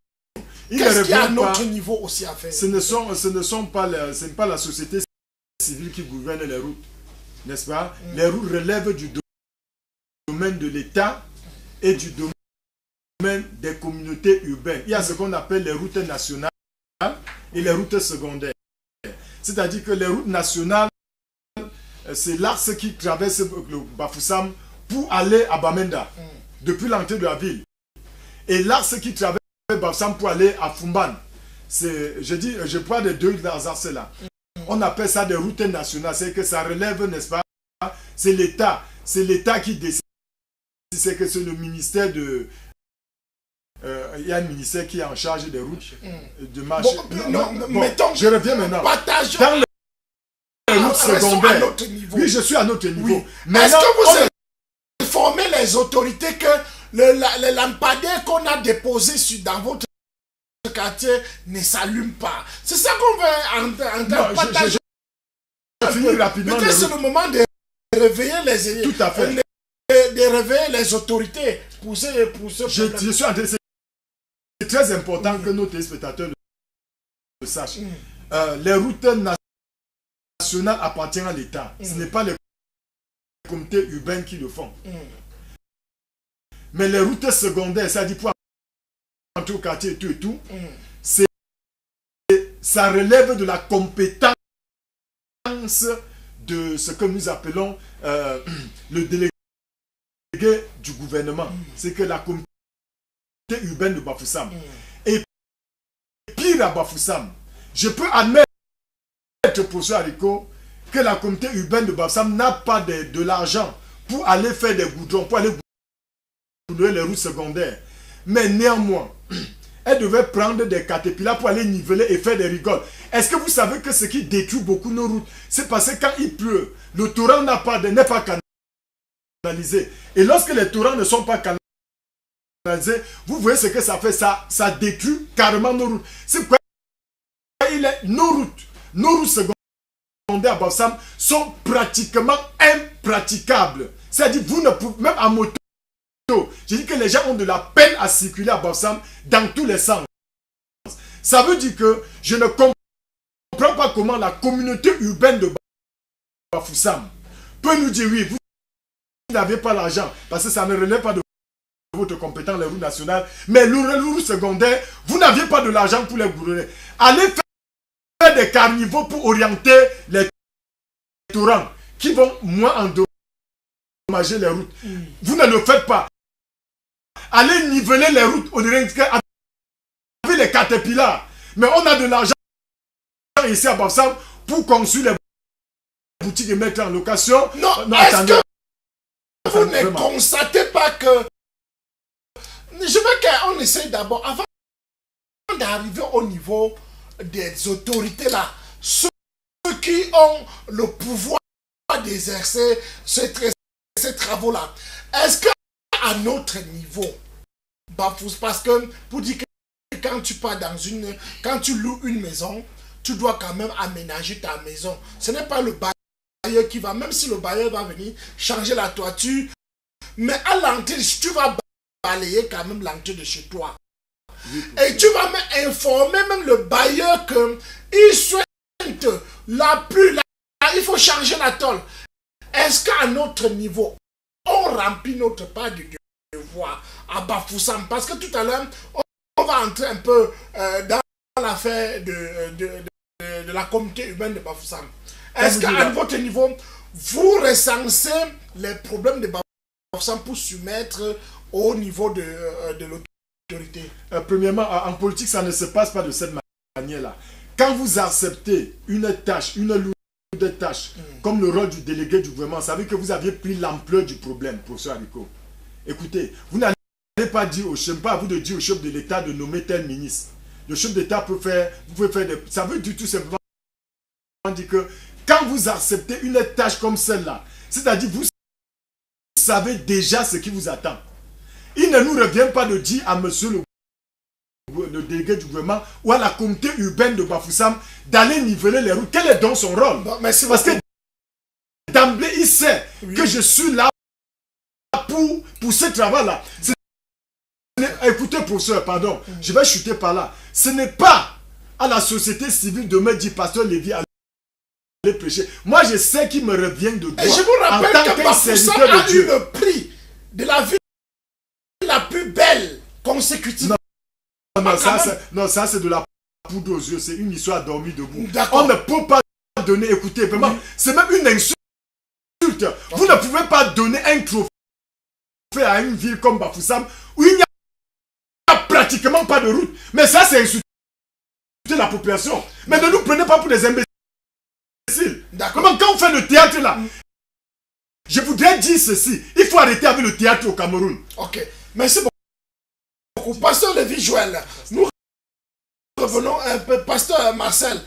Qu'est-ce qu'il y a à notre niveau aussi à faire? Ce n'est pas la société civile qui gouverne les routes, n'est-ce pas? Les routes relèvent du domaine de l'État et du domaine des communautés urbaines. Il y a ce qu'on appelle les routes nationales et les routes secondaires. C'est-à-dire que les routes nationales, c'est l'axe qui traverse le Bafoussam pour aller à Bamenda, depuis l'entrée de la ville. Et l'axe qui traverse Bafoussam pour aller à Fumban. Je prends les deux axes là. On appelle ça des routes nationales. C'est que ça relève, n'est-ce pas? C'est l'État qui décide. C'est que c'est le ministère de... il y a un ministère qui est en charge des routes de marché. Je reviens maintenant. Dans les routes secondaires. Oui, je suis à notre niveau. Oui. Est-ce que vous informez les autorités que les lampadaires qu'on a déposés dans votre quartier ne s'allument pas? C'est ça qu'on veut partager. Je finis rapidement. Peut-être c'est le moment de réveiller les... Tout à fait. De réveiller les autorités pour ce je suis en train de... C'est très important que nos téléspectateurs le sachent. Les routes nationales appartiennent à l'État. Ce n'est pas les comités urbains qui le font. Mais les routes secondaires, c'est-à-dire pour entrer au quartier et tout, ça relève de la compétence de ce que nous appelons le délégué du gouvernement. C'est que la communauté urbaine de Bafoussam. Et pire à Bafoussam, je peux admettre pour ce haricot que la communauté urbaine de Bafoussam n'a pas de l'argent pour aller faire des goudrons, pour aller goudronner les routes secondaires. Mais néanmoins, elle devait prendre des caterpillars pour aller niveler et faire des rigoles. Est-ce que vous savez que ce qui détruit beaucoup nos routes, c'est parce que quand il pleut, le torrent n'est pas canalisé. Et lorsque les torrents ne sont pas canalisés, vous voyez ce que ça fait, ça détruit carrément nos routes. C'est quoi? Nos routes secondaires à Bafoussam sont pratiquement impraticables. C'est-à-dire, vous ne pouvez, même à moto, je dis que les gens ont de la peine à circuler à Bafoussam dans tous les sens. Ça veut dire que je ne comprends pas comment la communauté urbaine de Bafoussam peut nous dire oui, vous n'avez pas l'argent, parce que ça ne relève pas de votre compétence, les routes nationales, mais les routes secondaires, vous n'aviez pas de l'argent pour les goudronner. Allez faire des carnivaux pour orienter les torrents qui vont moins endommager les routes. Vous ne le faites pas. Allez niveler les routes avec les caterpillars. Mais on a de l'argent ici à Bafoussam pour construire les boutiques et mettre en location. Non, est-ce que vous ne constatez pas que... Je veux qu'on essaye d'abord, avant d'arriver au niveau des autorités là, ceux qui ont le pouvoir d'exercer ces travaux-là, est-ce qu'à notre niveau, Bafoussam, parce que pour dire que quand tu pars quand tu loues une maison, tu dois quand même aménager ta maison. Ce n'est pas le bailleur qui va, même si le bailleur va venir changer la toiture, mais à l'entrée, tu vas balayer quand même l'entrée de chez toi. Et tu vas même informer même le bailleur qu'il souhaite la pluie, il faut changer la tôle. Est-ce qu'à notre niveau, on remplit notre part du devoir à Bafoussam? Parce que tout à l'heure, on va entrer un peu dans l'affaire de la communauté urbaine de Bafoussam. Est-ce qu'à votre niveau, vous recensez les problèmes de Bafoussam pour soumettre au niveau de l'autorité? Premièrement, en politique, ça ne se passe pas de cette manière-là. Quand vous acceptez une tâche, une lourde tâche, comme le rôle du délégué du gouvernement, ça veut dire que vous aviez pris l'ampleur du problème, professeur Ariko. Écoutez, vous n'allez pas dire au chef, pas à vous de dire au chef de l'État de nommer tel ministre. Le chef d'État peut faire, vous pouvez faire des... Ça veut dire tout simplement dire que quand vous acceptez une tâche comme celle-là, c'est-à-dire vous savez déjà ce qui vous attend. Il ne nous revient pas de dire à monsieur le délégué du gouvernement ou à la communauté urbaine de Bafoussam d'aller niveler les routes. Quel est donc son rôle? Non, mais c'est parce que d'emblée, il sait que je suis là pour ce travail-là. Écoutez, professeur, pardon, je vais chuter par là. Ce n'est pas à la société civile de me dire, pasteur Lévy, allez prêcher. Moi, je sais qu'il me revient de droit. Et je vous rappelle en tant que Bafoussam a eu le prix de la ville la plus belle consécutive. Non, ça c'est de la poudre aux yeux. C'est une histoire dormie debout. On ne peut pas donner, écoutez, vraiment, c'est même une insulte. Vous ne pouvez pas donner un trophée à une ville comme Bafoussam où il n'y a pratiquement pas de route. Mais ça, c'est insulter la population. Mais ne nous prenez pas pour des imbéciles. Comment, quand on fait le théâtre là, je voudrais dire ceci. Il faut arrêter avec le théâtre au Cameroun. Ok, merci beaucoup. Pasteur Lévy Joël, nous revenons un peu, pasteur Marcel,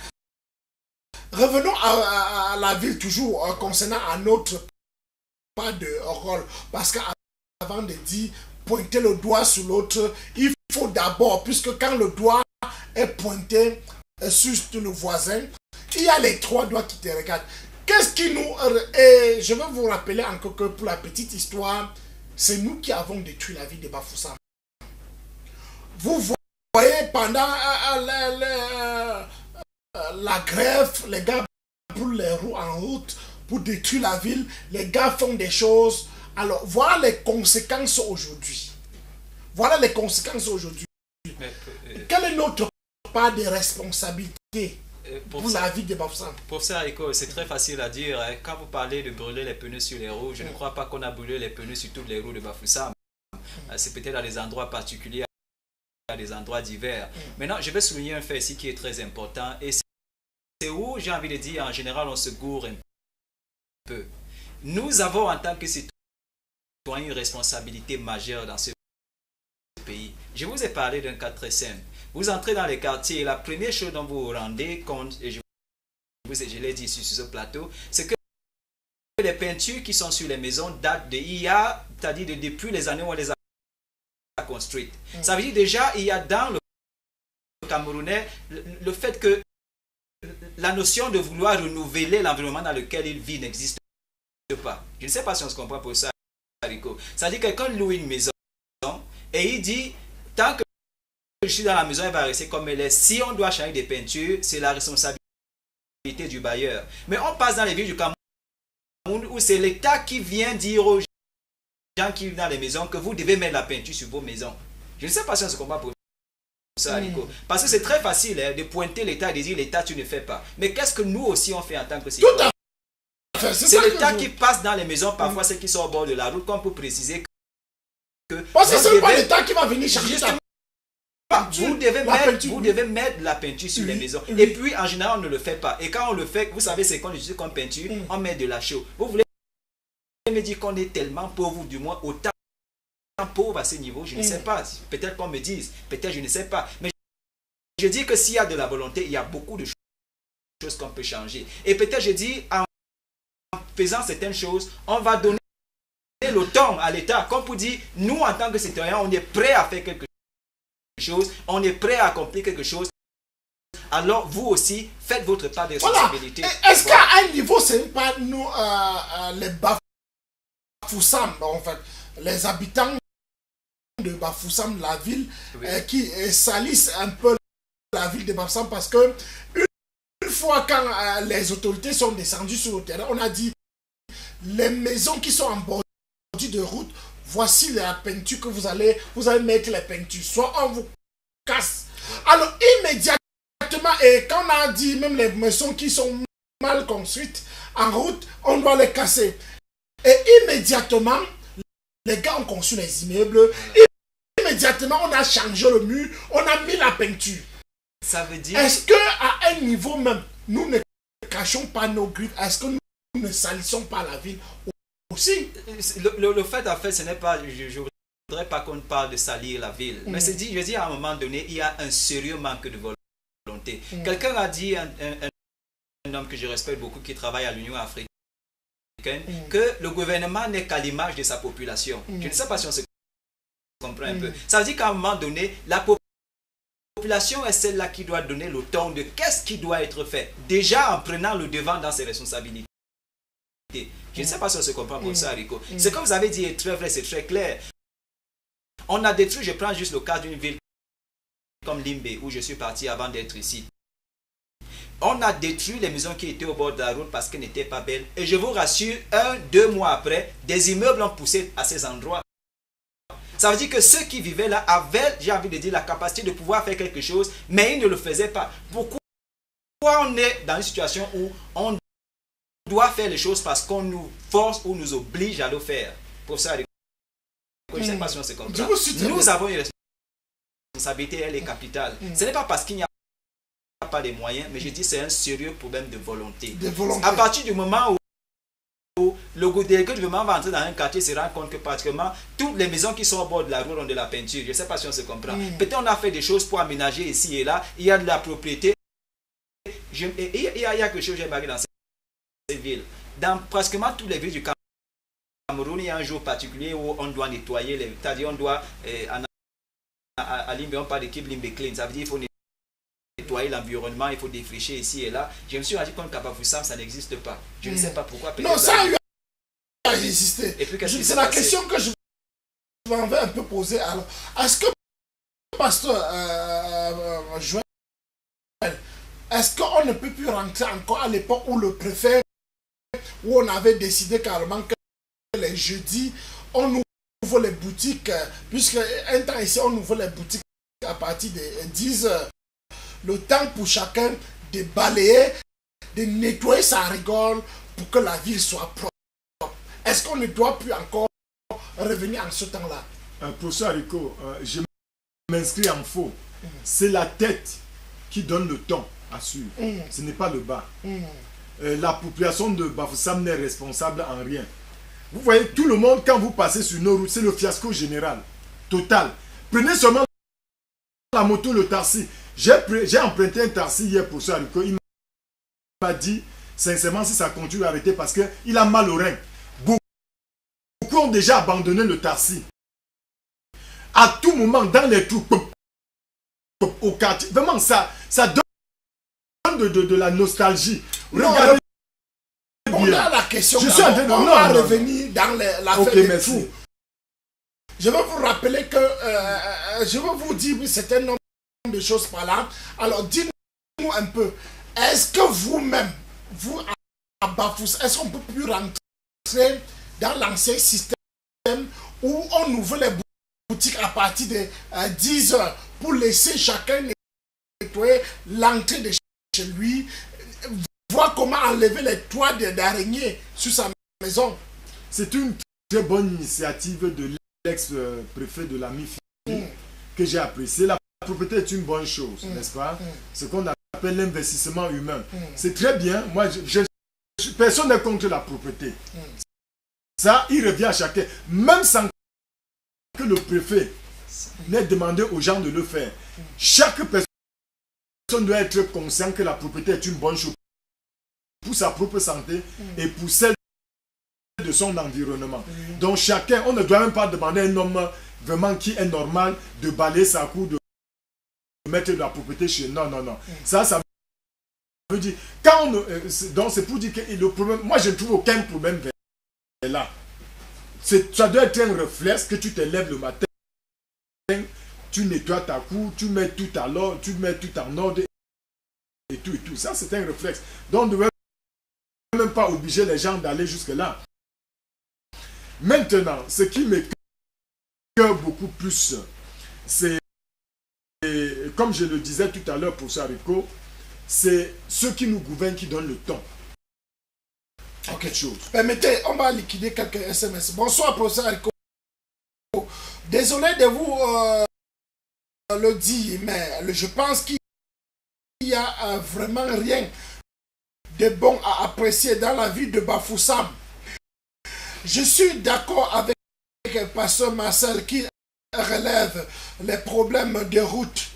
revenons à la ville toujours concernant un autre pas de rôle. Parce qu'avant de dire pointer le doigt sur l'autre, il faut d'abord, puisque quand le doigt est pointé sur le voisin, il y a les trois doigts qui te regardent. Qu'est-ce qui nous... Et je vais vous rappeler encore que pour la petite histoire, c'est nous qui avons détruit la ville de Bafoussam. Vous voyez, pendant la grève, les gars brûlent les roues en route pour détruire la ville. Les gars font des choses. Alors, voilà les conséquences aujourd'hui. Voilà les conséquences aujourd'hui. Quelle est notre part de responsabilité pour la vie de Bafoussam? Professeur Ariko, c'est très facile à dire. Quand vous parlez de brûler les pneus sur les roues, je ne crois pas qu'on a brûlé les pneus sur toutes les roues de Bafoussam. C'est peut-être dans des endroits particuliers, à des endroits divers. Maintenant, je vais souligner un fait ici qui est très important. Et c'est où, j'ai envie de dire, en général, on se gourre un peu. Nous avons, en tant que citoyens, une responsabilité majeure dans ce pays. Je vous ai parlé d'un cas très simple. Vous entrez dans les quartiers et la première chose dont vous vous rendez compte, et je l'ai dit sur ce plateau, c'est que les peintures qui sont sur les maisons datent c'est-à-dire depuis les années où on les a construites. Ça veut dire déjà, il y a dans le Camerounais le fait que la notion de vouloir renouveler l'environnement dans lequel il vit n'existe pas. Je ne sais pas si on se comprend pour ça, Rico. Ça veut dire que quelqu'un loue une maison et il dit, tant que je suis dans la maison, elle va rester comme elle est. Si on doit changer des peintures, c'est la responsabilité du bailleur. Mais on passe dans les villes du Cameroun où c'est l'État qui vient dire aux gens qui vivent dans les maisons que vous devez mettre la peinture sur vos maisons. Je ne sais pas si on se comprend pour ça, Rico. Parce que c'est très facile de pointer l'État et de dire l'État, tu ne fais pas. Mais qu'est-ce que nous aussi on fait en tant que citoyens? C'est l'État qui passe dans les maisons, parfois ceux qui sont au bord de la route, qu'on peut préciser que... Parce que c'est pas l'État qui va venir chercher ça. Vous devez mettre la peinture sur les maisons. Et puis, en général, on ne le fait pas. Et quand on le fait, vous savez, c'est qu'on utilise comme peinture, on met de la chaux. Vous voulez me dire qu'on est tellement pauvre, du moins autant pauvre à ce niveau? Je ne sais pas. Peut-être qu'on me dise, peut-être je ne sais pas. Mais je dis que s'il y a de la volonté, il y a beaucoup de choses qu'on peut changer. Et peut-être je dis, en faisant certaines choses, on va donner le temps à l'État. Comme pour dire, nous, en tant que citoyens, on est prêts à faire quelque chose, on est prêt à accomplir quelque chose, alors vous aussi faites votre part de responsabilité. Voilà. Est-ce qu'à un niveau, ce n'est pas nous, les Bafoussam, en fait, les habitants de Bafoussam, la ville, qui salissent un peu la ville de Bafoussam, parce que une fois quand les autorités sont descendues sur le terrain, on a dit les maisons qui sont en bordure de route, voici la peinture que vous allez mettre les peintures. Soit on vous casse. Alors immédiatement, et quand on a dit même les maisons qui sont mal construites en route, on doit les casser. Et immédiatement, les gars ont conçu les immeubles. Immédiatement, on a changé le mur, on a mis la peinture. Ça veut dire... Est-ce qu'à un niveau même, nous ne cachons pas nos griffes? Est-ce que nous ne salissons pas la ville aussi? Le fait, en fait, ce n'est pas... Je ne voudrais pas qu'on parle de salir la ville. Mais c'est dit, je dis à un moment donné, il y a un sérieux manque de volonté. Quelqu'un a dit, un homme que je respecte beaucoup, qui travaille à l'Union africaine, que le gouvernement n'est qu'à l'image de sa population. Je ne sais pas si on se comprend un peu. Ça veut dire qu'à un moment donné, la population est celle-là qui doit donner le ton de qu'est-ce qui doit être fait. Déjà en prenant le devant dans ses responsabilités. Je ne sais pas si on se comprend pour ça, Rico. Ce que vous avez dit est très vrai, c'est très clair. On a détruit, je prends juste le cas d'une ville comme Limbe, où je suis parti avant d'être ici. On a détruit les maisons qui étaient au bord de la route parce qu'elles n'étaient pas belles. Et je vous rassure, 1-2 mois après, des immeubles ont poussé à ces endroits. Ça veut dire que ceux qui vivaient là avaient, j'ai envie de dire, la capacité de pouvoir faire quelque chose, mais ils ne le faisaient pas. Pourquoi on est dans une situation où on doit faire les choses parce qu'on nous force ou nous oblige à le faire? Pour ça, je ne sais pas si on se comprend. Nous avons une responsabilité, elle est capitale. Ce n'est pas parce qu'il n'y a pas les moyens, mais je dis c'est un sérieux problème de volonté. À partir du moment où le délégué du gouvernement va entrer dans un quartier, se rend compte que pratiquement toutes les maisons qui sont au bord de la route ont de la peinture. Je ne sais pas si on se comprend. Peut-être on a fait des choses pour aménager ici et là. Il y a de la propriété. Il y a quelque chose que j'ai marqué dans cette ville. Dans pratiquement toutes les villes du Cameroun, il y a un jour particulier où on doit nettoyer, c'est-à-dire on doit, à Limbe, on parle d'équipe Limbe Clean, ça veut dire qu'il faut nettoyer l'environnement, il faut défricher ici et là. Je me suis rendu compte qu'à Bafoussam, ça n'existe pas. Je ne sais pas pourquoi. Non, ça a existé. C'est la question que je vais un peu poser. Alors, est-ce que, pasteur Joël, est-ce qu'on ne peut plus rentrer encore à l'époque où le préfet, où on avait décidé carrément que les jeudis, on ouvre les boutiques, puisque un temps ici, on ouvre les boutiques à partir de 10 heures. Le temps pour chacun de balayer, de nettoyer sa rigole pour que la ville soit propre. Est-ce qu'on ne doit plus encore revenir en ce temps-là? Pour ça, Rico, je m'inscris en faux. C'est la tête qui donne le ton à suivre. Ce n'est pas le bas. La population de Bafoussam n'est responsable en rien. Vous voyez, tout le monde, quand vous passez sur nos routes, c'est le fiasco général, total. Prenez seulement la moto, le taxi. J'ai emprunté un taxi hier pour ça, Rico. Il m'a dit, sincèrement, si ça continue à arrêter parce qu'il a mal au rein. Beaucoup ont déjà abandonné le taxi. À tout moment, dans les trous, au quartier, vraiment, ça donne de la nostalgie. Regardez. On a la question. On va revenir dans l'affaire des trous. Je vais vous rappeler que, je vais vous dire un certain nombre de choses par là. Alors, dites-nous un peu, est-ce que vous-même, vous, à Bafoussam, est-ce qu'on peut plus rentrer rentrer dans l'ancien système où on ouvre les boutiques à partir de 10 heures pour laisser chacun nettoyer l'entrée de chez lui, voir comment enlever les toits d'araignées sur sa maison. C'est une très bonne initiative de l'ex-préfet de la MIFI que j'ai apprécié. La propriété est une bonne chose, n'est-ce pas? Ce qu'on appelle l'investissement humain. C'est très bien. Moi, personne n'est contre la propriété. Ça, il revient à chacun. Même sans que le préfet n'ait demandé aux gens de le faire. Chaque personne doit être conscient que la propriété est une bonne chose pour sa propre santé et pour celle de son environnement. Donc chacun, on ne doit même pas demander à un homme vraiment qui est normal de balayer sa cour, de mettre de la propriété chez... Non. Ça veut dire... Quand on, donc c'est pour dire que le problème... Moi, je ne trouve aucun problème là. Ça doit être un réflexe que tu te lèves le matin, tu nettoies ta cour, tu mets tout à l'ordre, tu mets tout en ordre et tout. Ça, c'est un réflexe. Donc, on ne devrait même pas obliger les gens d'aller jusque-là. Maintenant, ce qui m'écoeure beaucoup plus, c'est, comme je le disais tout à l'heure pour Sariko, c'est ceux qui nous gouvernent qui donnent le ton. Quelque chose. Permettez, on va liquider quelques SMS. Bonsoir, professeur Sariko. Désolé de vous le dire, mais je pense qu'il n'y a vraiment rien de bon à apprécier dans la vie de Bafoussam. Je suis d'accord avec le pasteur Marcel qui relève les problèmes de route.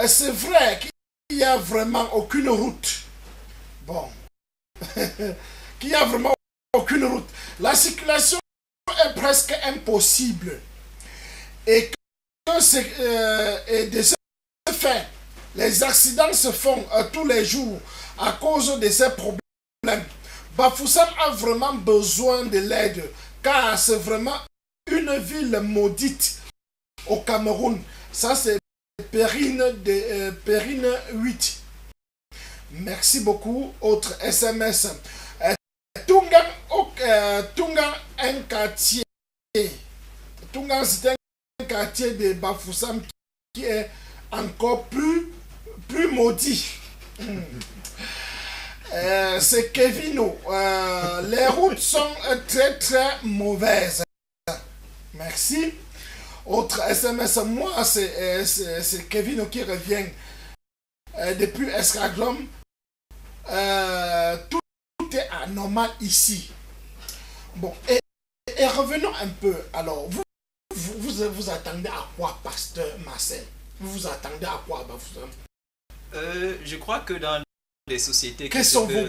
C'est vrai qu'il n'y a vraiment aucune route. Bon. Qu'il n'y a vraiment aucune route. La circulation est presque impossible. Et de ce fait, les accidents se font tous les jours à cause de ces problèmes. Bafoussam a vraiment besoin de l'aide car c'est vraiment une ville maudite au Cameroun. Ça, c'est Périne 8. Merci beaucoup. Autre SMS. Tunga, un quartier. Tunga, c'est un quartier de Bafoussam qui est encore plus maudit. C'est Kevino. Les routes sont très très mauvaises. Merci. Autre SMS. Moi, c'est Kevino qui revient depuis Escadron. Tout est anormal ici. Bon, et revenons un peu. Alors, vous attendez à quoi, pasteur Marcel? Vous attendez à quoi, Bafoussam? Je crois que dans les sociétés... Quels sont vos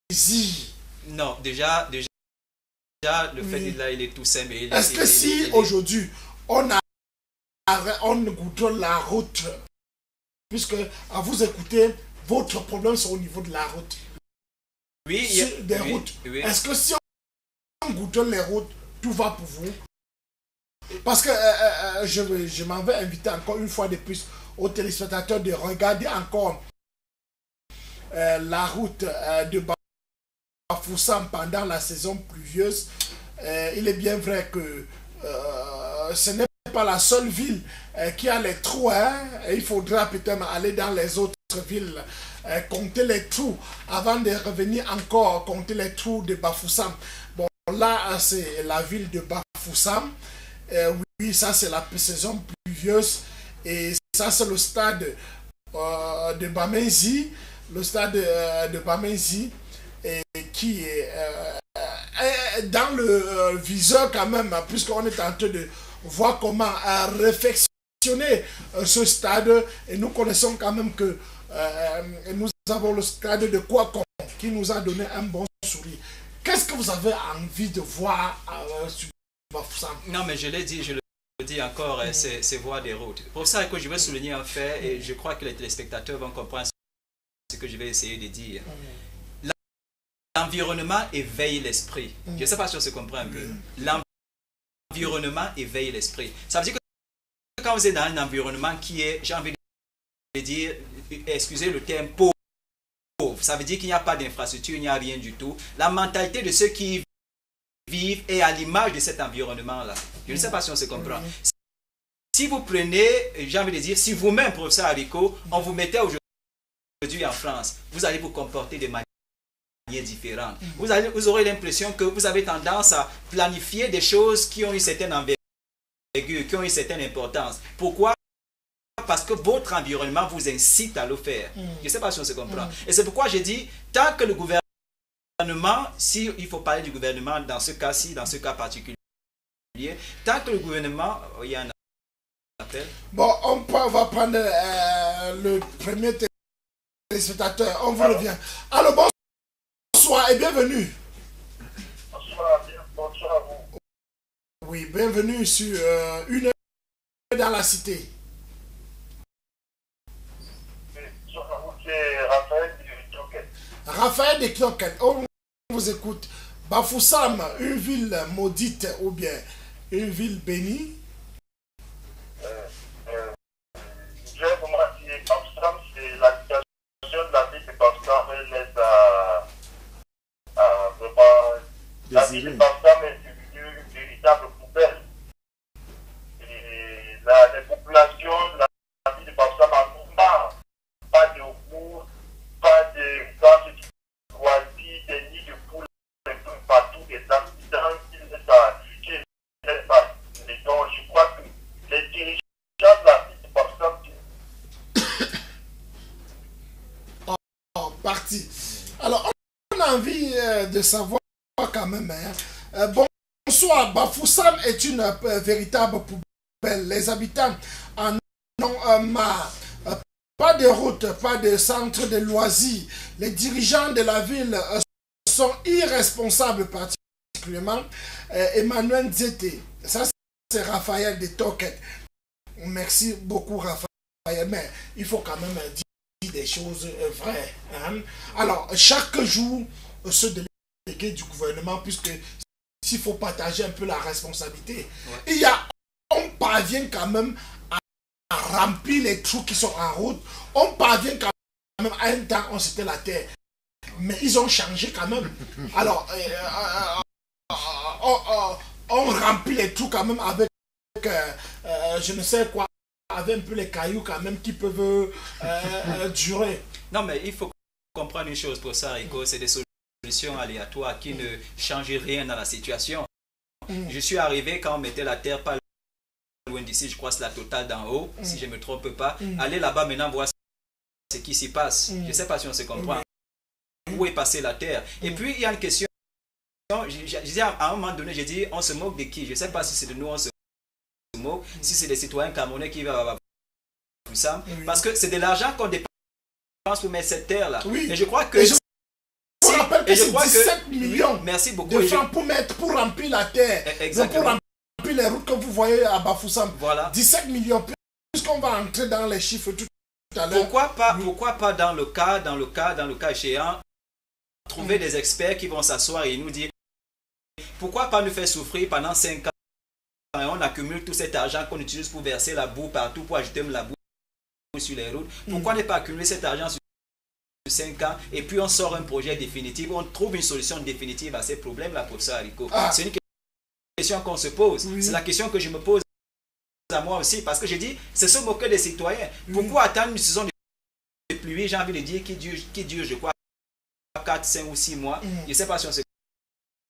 désirs? Non, déjà le fait là, il est tout simple. Est-ce que si aujourd'hui, on goudronne la route, puisque à vous écouter, votre problème c'est au niveau de la route. Oui, des routes. Oui. Est-ce que si on goudronne les routes, tout va pour vous? Parce que je m'en vais inviter encore une fois de plus aux téléspectateurs de regarder encore la route de Bafoussam pendant la saison pluvieuse. Il est bien vrai que ce n'est pas la seule ville qui a les trous. Il faudra peut-être aller dans les autres villes, compter les trous avant de revenir encore compter les trous de Bafoussam. Bon, là, c'est la ville de Bafoussam. Oui, ça, c'est la saison pluvieuse. Et ça, c'est le stade de Bamenzi. Le stade de Bamenzi qui est dans le viseur quand même, puisqu'on est en train de voir comment réfectionner ce stade. Et nous connaissons quand même que nous avons le stade de Kouakon qui nous a donné un bon sourire. Qu'est-ce que vous avez envie de voir sur Bafoussam? Non, mais je l'ai dit, je le dis encore, c'est voir des routes. Pour ça que je vais souligner un fait, et je crois que les téléspectateurs vont comprendre ce que je vais essayer de dire. L'environnement éveille l'esprit. Je ne sais pas si on se comprend un peu. L'environnement éveille l'esprit. Ça veut dire que quand vous êtes dans un environnement qui est, j'ai envie de dire, excusez le terme, pauvre, ça veut dire qu'il n'y a pas d'infrastructure, il n'y a rien du tout. La mentalité de ceux qui vivent est à l'image de cet environnement-là. Je ne sais pas si on se comprend. Si vous prenez, j'ai envie de dire, si vous-même, professeur Haricot, on vous mettait aujourd'hui en France, vous allez vous comporter de manière différente. Vous aurez l'impression que vous avez tendance à planifier des choses qui ont une certaine envergure, qui ont une certaine importance. Pourquoi? Parce que votre environnement vous incite à le faire. Je ne sais pas si on se comprend. Et c'est pourquoi j'ai dit, tant que le gouvernement, si il faut parler du gouvernement dans ce cas-ci, dans ce cas particulier, tant que le gouvernement, il y a un appel. Bon, on va prendre le premier téléspectateur. On vous revient. Alors, bonsoir et bienvenue. Bonsoir à vous. Oui, bienvenue sur Une heure dans la cité. C'est Raphaël de Cloquet. Raphaël de Cloquet, on vous écoute. Bafoussam, une ville maudite ou bien une ville bénie? Je vais vous dire, Bafoussam, c'est la situation de la ville de Bafoussam, elle laisse à vraiment. La ville de Bafoussam est devenue une véritable poubelle. Et les populations de la ville de Bafoussam en ont marre. Pas de cours, pas de gaz de loisirs, des nids de poules un peu partout, des accidents qui laissent pas. Et donc, je crois que les dirigeants de la ville de Bafoussam. Parti. Alors, on a envie de savoir quand même. Bonsoir, Bafoussam est une véritable poubelle. Les habitants en ont marre. Pas de route, pas de centre de loisirs. Les dirigeants de la ville sont irresponsables, particulièrement Emmanuel Zete. Ça, c'est Raphaël de Toquet. Merci beaucoup, Raphaël. Mais il faut quand même dire des choses vraies. Hein? Alors, chaque jour, ce délégué du gouvernement, puisque s'il faut partager un peu la responsabilité, on parvient quand même à remplir les trous qui sont en route. On parvient quand même à un temps, on c'était la terre. Mais ils ont changé quand même. Alors, on remplit les trous quand même avec, je ne sais quoi, avec un peu les cailloux quand même qui peuvent durer. Non, mais il faut comprendre une chose pour ça, Rico, c'est des solutions aléatoires qui ne changent rien dans la situation. Je suis arrivé quand on mettait la terre pas loin d'ici, je crois que c'est la Totale d'en haut, si je ne me trompe pas. Allez là-bas maintenant voir ce qui s'y passe. Je ne sais pas si on se comprend. Où est passée la terre? Et puis il y a une question. Je disais à un moment donné, j'ai dit, on se moque de qui? Je ne sais pas si c'est de nous, on se moque, si c'est des citoyens camerounais qui vont avoir tout ça. Parce que c'est de l'argent qu'on dépense pour mettre cette terre-là. Oui. Et je crois que... On rappelle que c'est 17 millions merci beaucoup, de francs pour remplir la terre. Exactement. Pour remplir les routes que vous voyez à Bafoussam. Voilà. 17 millions, puisqu'on va entrer dans les chiffres tout à l'heure. Pourquoi pas dans le cas échéant, trouver des experts qui vont s'asseoir et nous dire pourquoi pas nous faire souffrir pendant 5 ans et on accumule tout cet argent qu'on utilise pour verser la boue partout, pour ajouter la boue sur les routes. Pourquoi ne pas accumuler cet argent sur 5 ans et puis on sort un projet définitif, on trouve une solution définitive à ces problèmes-là, professeur Haricot. C'est une question qu'on se pose. C'est la question que je me pose à moi aussi, parce que j'ai dit, c'est se moquer des citoyens. Pourquoi attendre une saison de pluie, j'ai envie de dire, qui dure, je crois, 4, 5 ou 6 mois. Je ne sais pas si on se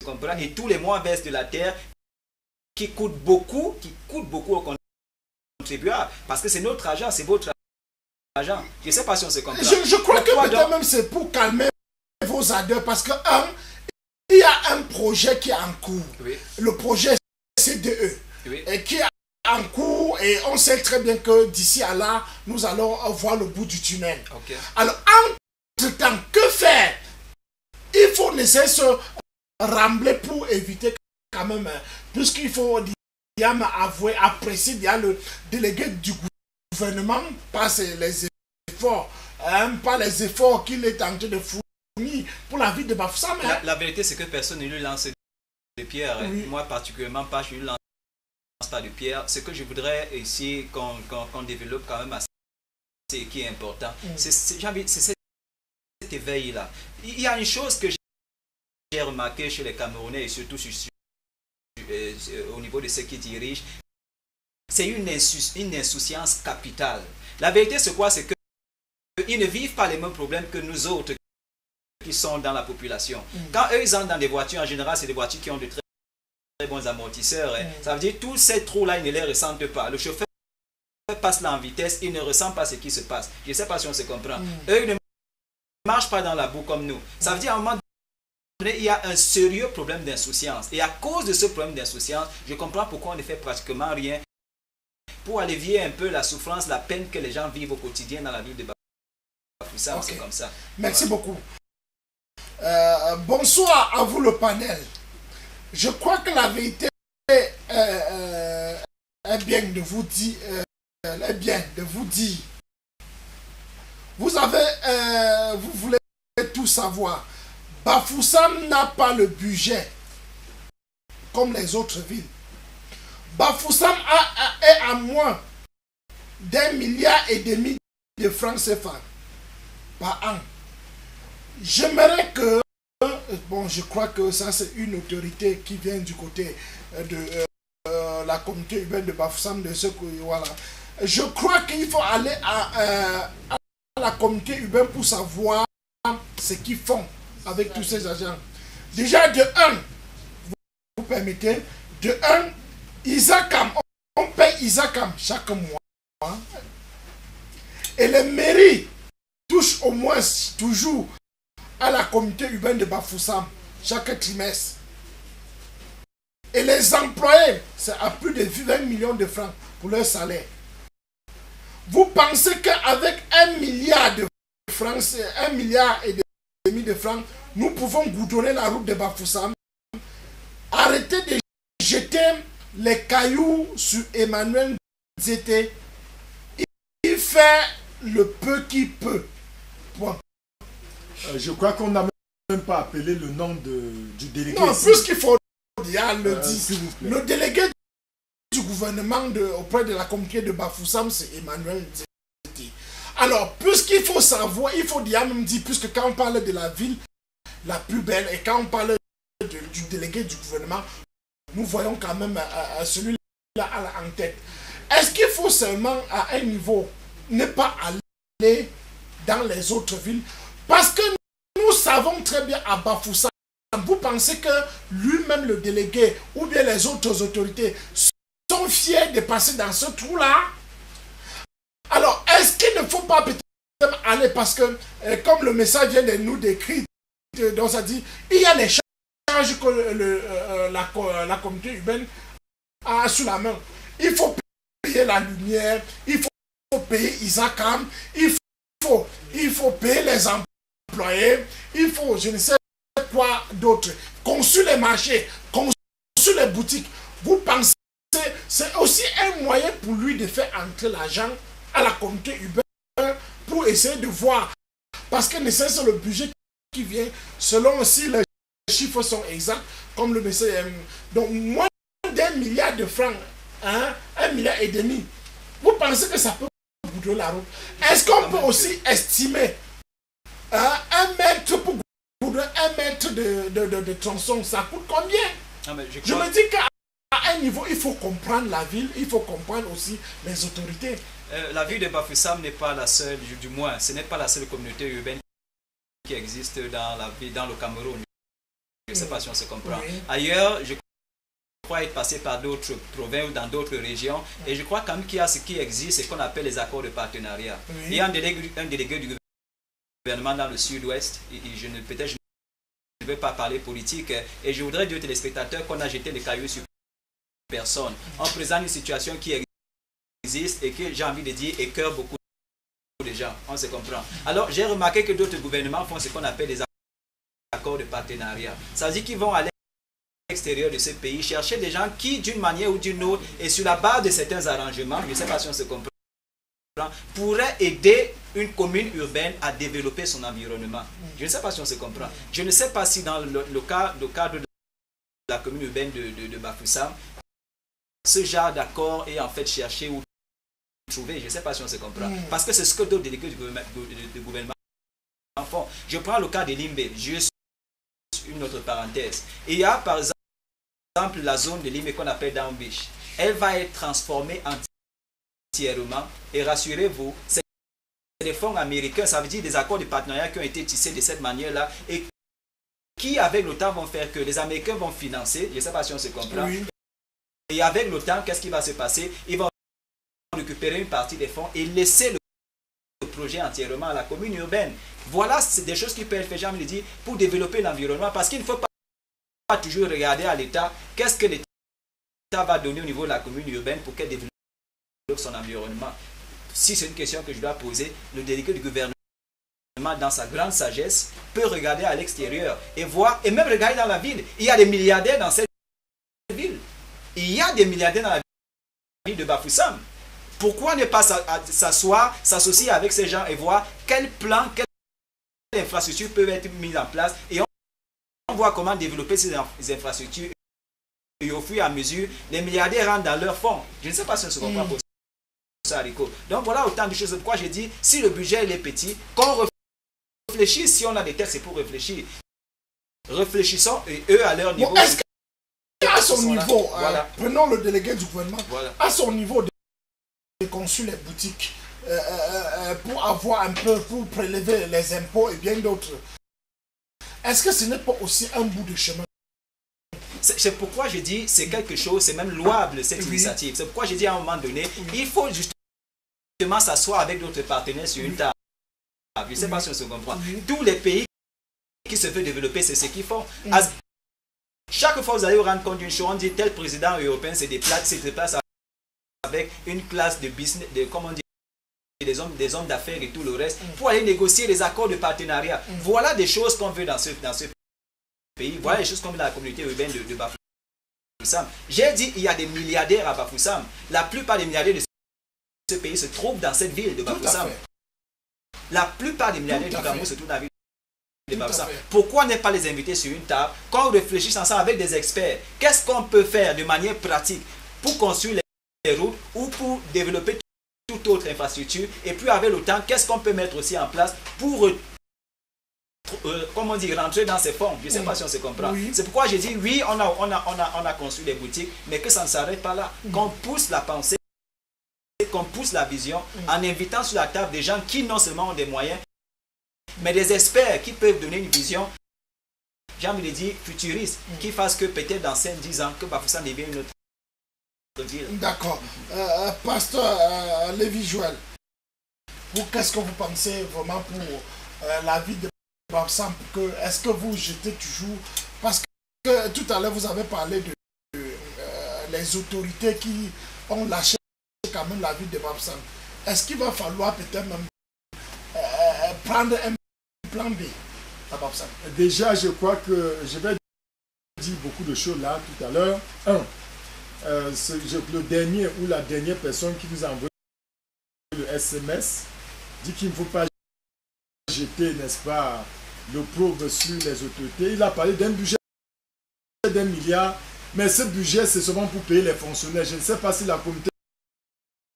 comprend. Et tous les mois, on verse de la terre qui coûte beaucoup aux contribuables. Parce que c'est notre argent, c'est votre argent. Je ne sais pas si on se comprend. Je crois que peut-être même c'est pour calmer vos ardeurs. Parce que, il y a un projet qui est en cours. Oui. Le projet CDE. Oui. Et qui est en cours. Et on sait très bien que d'ici à là, nous allons voir le bout du tunnel. Okay. Alors, entre-temps, que faire? Il faut essayer de se rembler pour éviter quand même, puisqu'il faut avouer, apprécier le délégué du gouvernement par les efforts, pas les efforts qu'il est en train de fournir pour la vie de Bafoussam. La vérité, c'est que personne ne lui lance des pierres. Oui. Moi, particulièrement, pas, je lui lance pas de pierres. Ce que je voudrais ici qu'on développe quand même assez, qui est important, c'est cette éveil-là. Il y a une chose que j'ai remarqué chez les Camerounais et surtout au niveau de ceux qui dirigent, c'est une insouciance capitale. La vérité, c'est quoi? C'est qu'ils ne vivent pas les mêmes problèmes que nous autres qui sont dans la population. Quand eux, ils entrent dans des voitures, en général, c'est des voitures qui ont de très bons amortisseurs. Ça veut dire que tous ces trous-là, ils ne les ressentent pas. Le chauffeur passe là en vitesse, il ne ressent pas ce qui se passe. Je ne sais pas si on se comprend. Eux, ils ne marchent pas dans la boue comme nous. Ça veut dire à un moment donné, il y a un sérieux problème d'insouciance. Et à cause de ce problème d'insouciance, je comprends pourquoi on ne fait pratiquement rien pour alléger un peu la souffrance, la peine que les gens vivent au quotidien dans la ville de Bafoussam. C'est comme ça. Merci beaucoup. Bonsoir à vous le panel. Je crois que la vérité est bien de vous dire. Vous voulez tout savoir. Bafoussam n'a pas le budget comme les autres villes. Bafoussam est à moins d'1,5 milliard de francs CFA par an. J'aimerais que, bon, je crois que ça c'est une autorité qui vient du côté de la communauté urbaine de Bafoussam, de ce que, voilà. Je crois qu'il faut aller à la communauté urbaine pour savoir ce qu'ils font avec tous ces agents. Déjà de 1, vous permettez, de 1, Isacam, on paye Isacam chaque mois. Et les mairies touchent au moins toujours à la communauté urbaine de Bafoussam chaque trimestre. Et les employés, c'est à plus de 20 millions de francs pour leur salaire. Vous pensez qu'avec 1 milliard de francs, 1,5 milliard de francs, nous pouvons goudronner la route de Bafoussam? Arrêtez de jeter les cailloux sur Emmanuel Zété. Il fait le peu qu'il peut. Bon. Je crois qu'on n'a même pas appelé le nom du délégué. Non, puisqu'il faut dire le délégué du gouvernement auprès de la communauté de Bafoussam, c'est Emmanuel Zété. Alors, puisqu'il faut savoir, il faut dire, même dire, puisque quand on parle de la ville la plus belle et quand on parle du délégué du gouvernement, nous voyons quand même celui-là en tête. Est-ce qu'il faut seulement à un niveau ne pas aller dans les autres villes? Parce que nous savons très bien à Bafoussam, vous pensez que lui-même le délégué ou bien les autres autorités sont fiers de passer dans ce trou-là? Alors, est-ce qu'il ne faut pas peut-être aller parce que, comme le message vient de nous décrire, donc ça dit, il y a les charges que la communauté urbaine a sous la main. Il faut payer la lumière, il faut payer Isacam, il faut payer les employés, il faut, je ne sais quoi d'autre, construire les marchés, construire les boutiques. Vous pensez que c'est aussi un moyen pour lui de faire entrer l'argent à la communauté urbaine pour essayer de voir. Parce que c'est le budget qui vient, selon si les chiffres sont exacts, comme le message. Donc, moins d'1 milliard de francs, 1,5 milliard. Vous pensez que ça peut goudronner la route? Est-ce qu'on peut aussi estimer 1 mètre pour goudronner 1 mètre de tronçon? Ça coûte combien? Non, mais je me dis qu'à un niveau, il faut comprendre la ville, il faut comprendre aussi les autorités. La ville de Bafoussam n'est pas la seule, du moins, ce n'est pas la seule communauté urbaine qui existe dans le Cameroun. Je ne sais pas si on se comprend. Oui. Ailleurs, je crois être passé par d'autres provinces ou dans d'autres régions. Et je crois quand même qu'il y a ce qui existe, ce qu'on appelle les accords de partenariat. Oui. Il y a un délégué du gouvernement dans le sud-ouest. Peut-être je ne vais pas parler politique. Et je voudrais dire aux téléspectateurs qu'on a jeté les cailloux sur personne. En présentant une situation qui existe et que j'ai envie de dire écœure beaucoup de gens. On se comprend. Alors, j'ai remarqué que d'autres gouvernements font ce qu'on appelle des accords de partenariat. Ça veut dire qu'ils vont aller à l'extérieur de ce pays chercher des gens qui, d'une manière ou d'une autre, et sur la base de certains arrangements, je ne sais pas si on se comprend, pourraient aider une commune urbaine à développer son environnement. Je ne sais pas si on se comprend. Je ne sais pas si dans le cadre de la commune urbaine de Bafoussam, ce genre d'accord est en fait cherché ou trouvé. Je ne sais pas si on se comprend. Parce que c'est ce que d'autres délégués du gouvernement font. Je prends le cas de Limbe, juste une autre parenthèse. Il y a par exemple la zone de Limbe qu'on appelle Down Beach. Elle va être transformée entièrement et rassurez-vous, c'est des fonds américains, ça veut dire des accords de partenariat qui ont été tissés de cette manière-là et qui avec le temps vont faire que les Américains vont financer, je ne sais pas si on se comprend, oui. Et avec le temps, qu'est-ce qui va se passer? Ils vont récupérer une partie des fonds et laisser le projet entièrement à la commune urbaine. Voilà, c'est des choses qui peuvent être faites, j'ai envie de dire, pour développer l'environnement, parce qu'il ne faut pas toujours regarder à l'État, qu'est-ce que l'État va donner au niveau de la commune urbaine pour qu'elle développe son environnement. Si c'est une question que je dois poser, le délégué du gouvernement, dans sa grande sagesse, peut regarder à l'extérieur et voir, et même regarder dans la ville. Il y a des milliardaires dans cette ville. Il y a des milliardaires dans la ville de Bafoussam. Pourquoi ne pas s'asseoir, s'associer avec ces gens et voir quel plan, quelles infrastructures peuvent être mises en place et on voit comment développer ces infrastructures et au fur et à mesure, les milliardaires rentrent dans leurs fonds. Je ne sais pas si on se comprend pour ça, Rico. Donc voilà autant de choses. Pourquoi j'ai dit, si le budget il est petit, qu'on réfléchisse, si on a des textes, c'est pour réfléchir. Réfléchissons et eux à leur niveau. Bon, est-ce qu'à son niveau, voilà. Prenons le délégué du gouvernement, voilà. À son niveau de construire les boutiques pour avoir un peu, pour prélever les impôts et bien d'autres, est-ce que ce n'est pas aussi un bout de chemin? C'est pourquoi je dis, c'est quelque chose, c'est même louable cette initiative. C'est pourquoi je dis à un moment donné, il faut justement s'asseoir avec d'autres partenaires sur une table. Je ne sais pas si on se comprend. Tous les pays qui se veulent développer, c'est ce qu'ils font. Chaque fois que vous allez vous rendre compte d'une chose, on dit tel président européen se déplace avec une classe de business, comment on dit, des hommes d'affaires et tout le reste, pour aller négocier les accords de partenariat. Voilà des choses qu'on veut dans ce pays. Voilà les choses qu'on veut dans la communauté urbaine de Bafoussam. J'ai dit il y a des milliardaires à Bafoussam. La plupart des milliardaires de ce pays se trouvent dans cette ville de Bafoussam. La plupart des milliardaires du Cameroun se trouvent dans la ville de Bafoussam. Pourquoi ne pas les inviter sur une table, quand on réfléchit ensemble avec des experts, qu'est-ce qu'on peut faire de manière pratique pour construire les routes ou pour développer toute autre infrastructure, et puis avec le temps, qu'est-ce qu'on peut mettre aussi en place pour comment dire, rentrer dans ces fonds. Je ne sais pas si on se comprend. C'est pourquoi j'ai dit, oui, on a construit des boutiques, mais que ça ne s'arrête pas là. Qu'on pousse la pensée, qu'on pousse la vision, en invitant sur la table des gens qui non seulement ont des moyens, mais des experts qui peuvent donner une vision, j'ai envie de dire, futuriste, qui fasse que peut-être dans 5-10 ans, que Bafoussam devienne une autre ville. D'accord. Pasteur Lévi Joël, qu'est-ce que vous pensez vraiment pour la vie de Bafoussam? Est-ce que vous jetez toujours, parce que tout à l'heure vous avez parlé de les autorités qui ont lâché quand même la vie de Bafoussam. Est-ce qu'il va falloir peut-être même prendre un plan B à Bafoussam? Déjà, je crois que je vais dire beaucoup de choses là tout à l'heure. Le dernier ou la dernière personne qui nous a envoyé le SMS dit qu'il ne faut pas jeter, n'est-ce pas, l'opprobre sur les autorités. Il a parlé d'un budget d'1 milliard, mais ce budget c'est seulement pour payer les fonctionnaires. Je ne sais pas si la communauté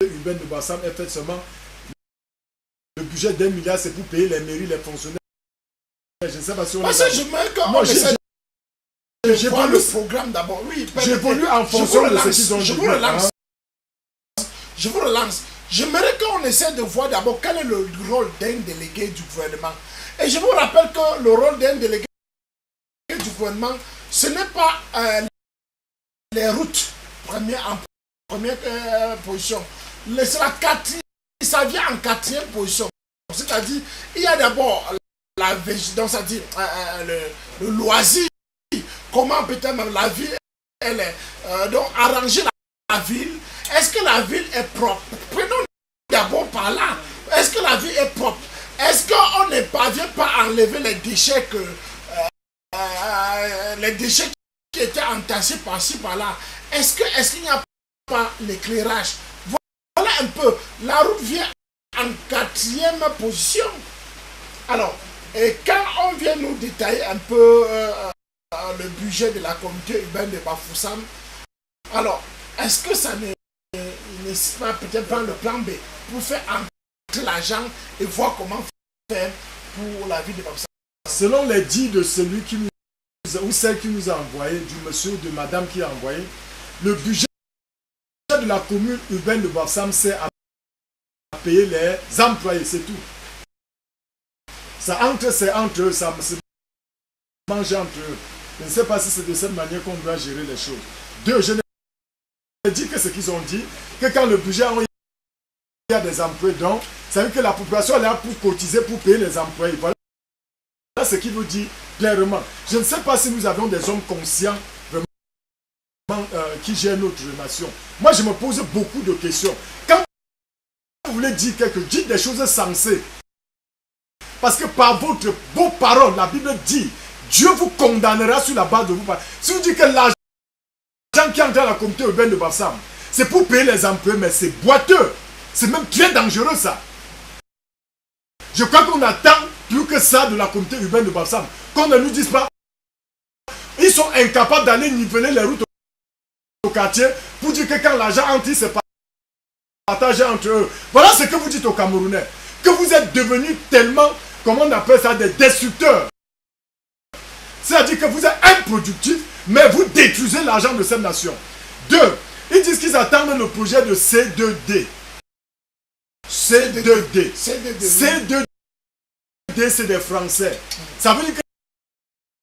urbaine de Bafoussam est faite seulement. Le budget d'1 milliard c'est pour payer les mairies, les fonctionnaires. Je ne sais pas si on j'ai pas le programme d'abord. Oui, j'évolue en fonction de ce qu'ils ont dit. Je vous relance. J'aimerais qu'on essaie de voir d'abord quel est le rôle d'un délégué du gouvernement. Et je vous rappelle que le rôle d'un délégué du gouvernement, ce n'est pas les routes en première position. Ça vient en 4e position. C'est-à-dire, il y a d'abord la végétation, c'est-à-dire le loisir. Comment peut-être même la ville, elle est... donc, arranger la ville. Est-ce que la ville est propre? Prenons d'abord par là. Est-ce que la ville est propre? Est-ce qu'on ne parvient pas à enlever les déchets qui étaient entassés par-ci, par-là? Est-ce qu'il n'y a pas l'éclairage? Voilà un peu. La route vient en 4e position. Alors, et quand on vient nous détailler un peu... le budget de la communauté urbaine de Bafoussam. Alors, est-ce que ça ne nécessite pas peut-être prendre le plan B pour faire entrer l'argent et voir comment faire pour la ville de Bafoussam. Selon les dits de celui qui nous ou celle qui nous a envoyé, du monsieur ou de madame qui a envoyé, le budget de la commune urbaine de Bafoussam sert à payer les employés, c'est tout. C'est entre eux, ça se mange entre eux. Je ne sais pas si c'est de cette manière qu'on doit gérer les choses. Deux, je ne dis que ce qu'ils ont dit, que quand le budget il y a des employés, donc, ça veut dire que la population est là pour cotiser, pour payer les employés. Voilà ce qu'il vous dit clairement. Je ne sais pas si nous avons des hommes conscients vraiment qui gèrent notre nation. Moi, je me pose beaucoup de questions. Quand vous voulez dire quelque chose, dites des choses sensées. Parce que par vos paroles, la Bible dit, Dieu vous condamnera sur la base de vos paroles. Si vous dites que l'argent qui entre dans la communauté urbaine de Bafoussam, c'est pour payer les employés, mais c'est boiteux. C'est même très dangereux ça. Je crois qu'on attend plus que ça de la communauté urbaine de Bafoussam. Qu'on ne nous dise pas, ils sont incapables d'aller niveler les routes au quartier pour dire que quand l'argent entre, c'est partagé entre eux. Voilà ce que vous dites aux Camerounais. Que vous êtes devenus tellement, comment on appelle ça, des destructeurs. C'est-à-dire que vous êtes improductifs, mais vous détruisez l'argent de cette nation. Deux, ils disent qu'ils attendent le projet de C2D. C2D. C2D, c'est des Français. Ça veut dire que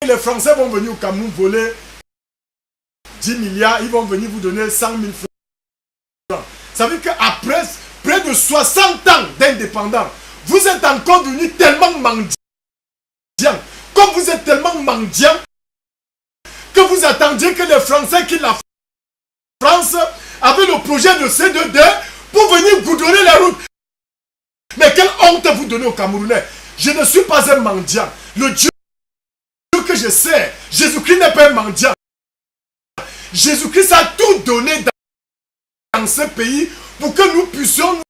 les Français vont venir au Cameroun voler 10 milliards, ils vont venir vous donner 100 000 francs. Ça veut dire qu'après près de 60 ans d'indépendance, vous êtes encore devenus tellement mendiants. Comme vous êtes tellement mendiants, que vous attendiez que les Français quittent la France avaient le projet de C2D pour venir goudronner les routes. Mais quelle honte vous donnez aux Camerounais. Je ne suis pas un mendiant. Le Dieu que je sais, Jésus-Christ n'est pas un mendiant. Jésus-Christ a tout donné dans ce pays pour que nous puissions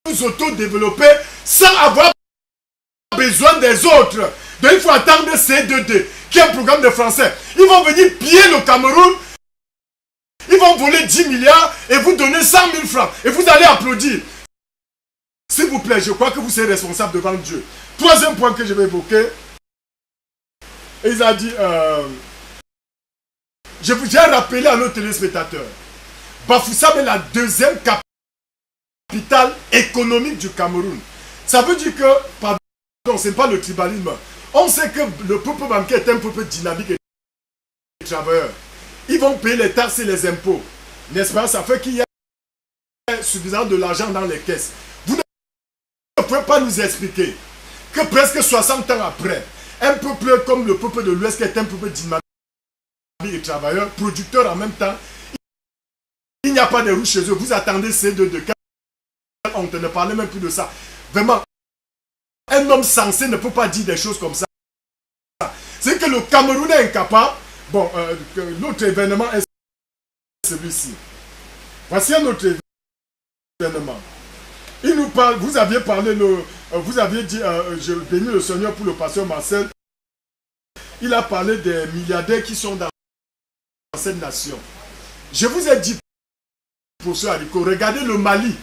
nous auto-développer sans avoir besoin des autres. Donc il faut attendre C2D, qui est un programme de français. Ils vont venir piller le Cameroun. Ils vont voler 10 milliards et vous donner 100 000 francs. Et vous allez applaudir. S'il vous plaît, je crois que vous serez responsable devant Dieu. Troisième point que je vais évoquer. Il a dit, je vous ai rappelé à nos téléspectateurs, Bafoussam est la deuxième capitale économique du Cameroun. Ça veut dire que, pardon, ce n'est pas le tribalisme. On sait que le peuple bancaire est un peuple dynamique et travailleur. Ils vont payer les taxes et les impôts. N'est-ce pas? Ça fait qu'il y a suffisamment de l'argent dans les caisses. Vous ne pouvez pas nous expliquer que presque 60 ans après, un peuple comme le peuple de l'Ouest, qui est un peuple dynamique et travailleur, producteur en même temps, il n'y a pas de route chez eux. Vous attendez ces deux de on ne parlait même plus de ça. Vraiment, un homme sensé ne peut pas dire des choses comme ça. C'est que le Cameroun est incapable. Bon, notre événement est celui-ci. Voici un autre événement. Il nous parle, vous aviez parlé, vous aviez dit, je bénis le Seigneur pour le pasteur Marcel. Il a parlé des milliardaires qui sont dans cette nation. Je vous ai dit, professeur Haricot, regardez le Mali,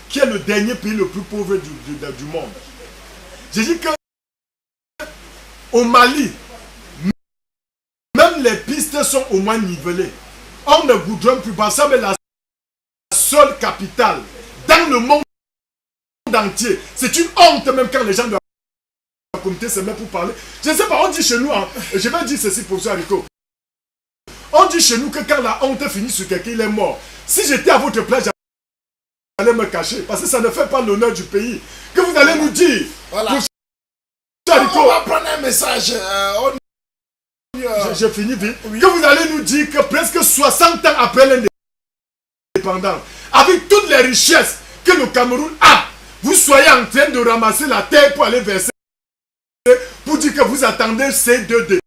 qui est le dernier pays le plus pauvre du monde. J'ai dit que au Mali, même les pistes sont au moins nivelées. On ne goudronne plus. Bafoussam est la seule capitale dans le monde entier. C'est une honte même quand les gens de la communauté se mettent pour parler. Je ne sais pas, on dit chez nous, hein, je vais dire ceci pour ça, Haricot. On dit chez nous que quand la honte finit sur quelqu'un, il est mort. Si j'étais à votre place, j'allais me cacher. Parce que ça ne fait pas l'honneur du pays. Que vous allez nous dire. Voilà. On va prendre un message. J'ai fini vite. Oui. Que vous allez nous dire que presque 60 ans après l'indépendance, avec toutes les richesses que le Cameroun a, vous soyez en train de ramasser la terre pour aller verser, pour dire que vous attendez C2D.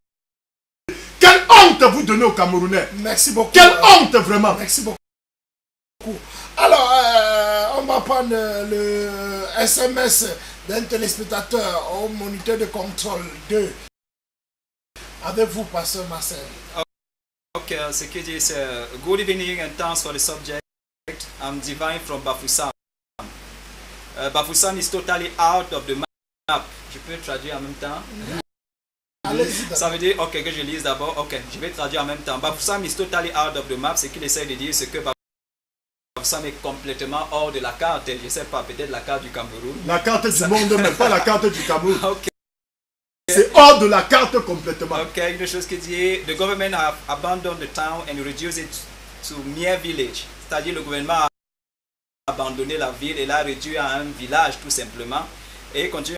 Quelle honte vous donnez aux Camerounais. Merci beaucoup. Quelle honte vraiment. Merci beaucoup. Alors, on va prendre le SMS d'un téléspectateur au moniteur de contrôle 2. Avec vous, pasteur Marcel. Okay, ce qu'il dit c'est good evening and thanks for the subject. I'm Divine from Bafoussam. Bafoussam is totally out of the Je peux traduire en même temps. Allez-y. Ça veut dire, ok, que je lise d'abord. Ok, je vais traduire en même temps. Bafoussam is totally out of the map. Ce qu'il essaie de dire, c'est que Bafoussam est complètement hors de la carte. Je ne sais pas, peut-être la carte du Cameroun. La carte du monde, mais pas la carte du Cameroun. Ok. C'est hors de la carte complètement. Ok, une chose qui dit, the government have abandoned the town and reduced it to mere village. C'est-à-dire le gouvernement a abandonné la ville et l'a réduit à un village tout simplement. Et il continue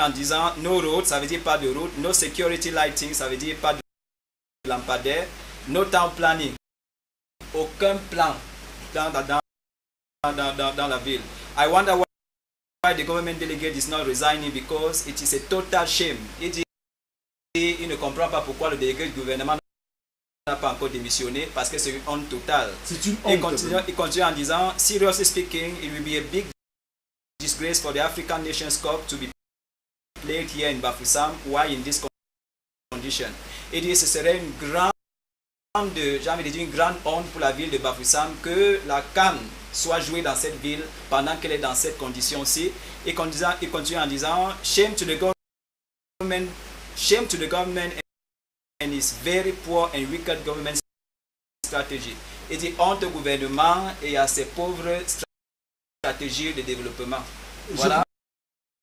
en disant no road, ça veut dire pas de route, no security lighting, ça veut dire pas de lampadaire, no town planning, aucun plan dans la ville. I wonder why the government delegate is not resigning because it is a total shame. Il dit il ne comprend pas pourquoi le délégué du gouvernement n'a pas encore démissionné parce que c'est une honte totale. C'est une honte. Il continue en disant seriously speaking, it will be a big disgrace for the African Nations Cup to be played here in Bafoussam while in this condition. Et dit ce serait une grande honte pour la ville de Bafoussam que la CAN soit jouée dans cette ville pendant qu'elle est dans cette condition-ci. Et il continue en disant shame to the government and its very poor and wicked government strategy. Il dit honte au gouvernement et à ses pauvres stratégies de développement. Voilà.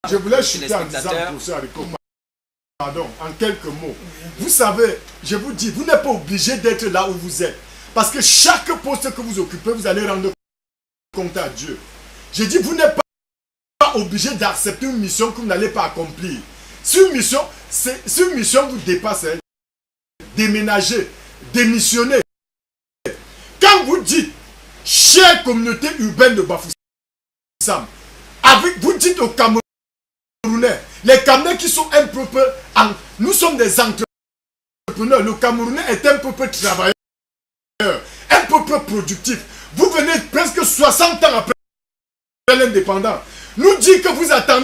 Je voulais chuter en disant, professeur Haricot, pardon, en quelques mots. Vous savez, je vous dis, vous n'êtes pas obligé d'être là où vous êtes. Parce que chaque poste que vous occupez, vous allez rendre compte à Dieu. Je dis, vous n'êtes pas obligé d'accepter une mission que vous n'allez pas accomplir. Si une mission vous dépasse, déménager, démissionner. Quand vous dites, chère communauté urbaine de Bafoussam, vous dites aux Camerounais, les Camerounais qui sont un peuple, nous sommes des entrepreneurs, le Camerounais est un peuple travailleur, un peuple productif. Vous venez presque 60 ans après l'indépendance, nous dites que vous attendez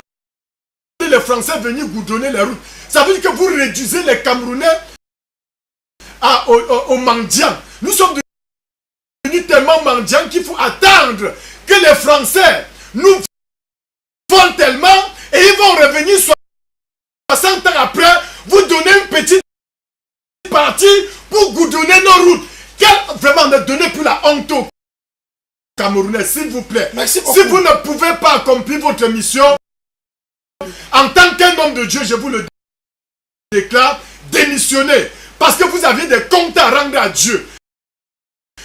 les Français venir vous donner les routes. Ça veut dire que vous réduisez les Camerounais aux mendiants. Nous sommes devenus tellement mendiants qu'il faut attendre que les Français nous font tellement et ils vont revenir 60 ans après vous donner une petite partie pour vous donner nos routes. Vraiment ne donnez plus la honte aux Camerounais, s'il vous plaît. Si vous ne pouvez pas accomplir votre mission en tant qu'un homme de Dieu, je vous le déclare, démissionnez. Parce que vous avez des comptes à rendre à Dieu.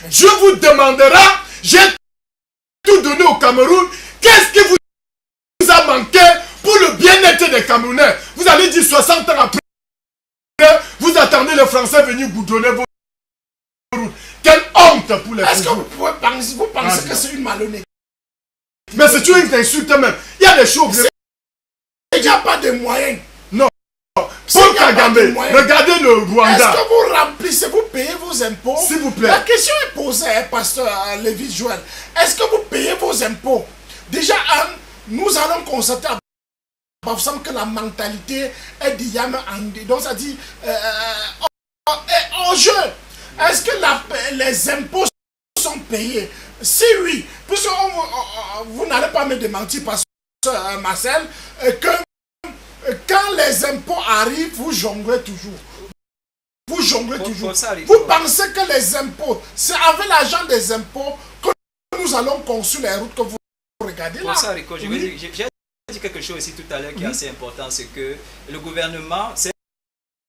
Dieu vous demandera, j'ai tout donné au Cameroun, qu'est-ce qui vous a manqué pour le bien-être des Camerounais? Vous allez dire 60 ans après, vous attendez les Français venir vous donner vos routes. Quelle honte pour les Est-ce que vous pensez que c'est une malhonnêteté? Mais c'est une insulte même. Il y a des choses. Il n'y a pas de moyens. Non. Paul Kagame, regardez le Rwanda. Est-ce que vous remplissez, vous payez vos impôts? S'il vous plaît. La question est posée, pasteur Lévis Joël. Est-ce que vous payez vos impôts? Déjà, nous allons constater à Bafoussam que la mentalité est d'Yam Andé. Donc ça dit en jeu. Est-ce que les impôts sont payés? Si oui, puisque vous n'allez pas me démentir, pasteur Marcel, que quand les impôts arrivent, vous jonglez toujours. Vous jonglez toujours. Vous pensez que les impôts, c'est avec l'argent des impôts que nous allons construire les routes que vous regardez là. J'ai dit quelque chose aussi tout à l'heure qui est assez important, c'est que le gouvernement, c'est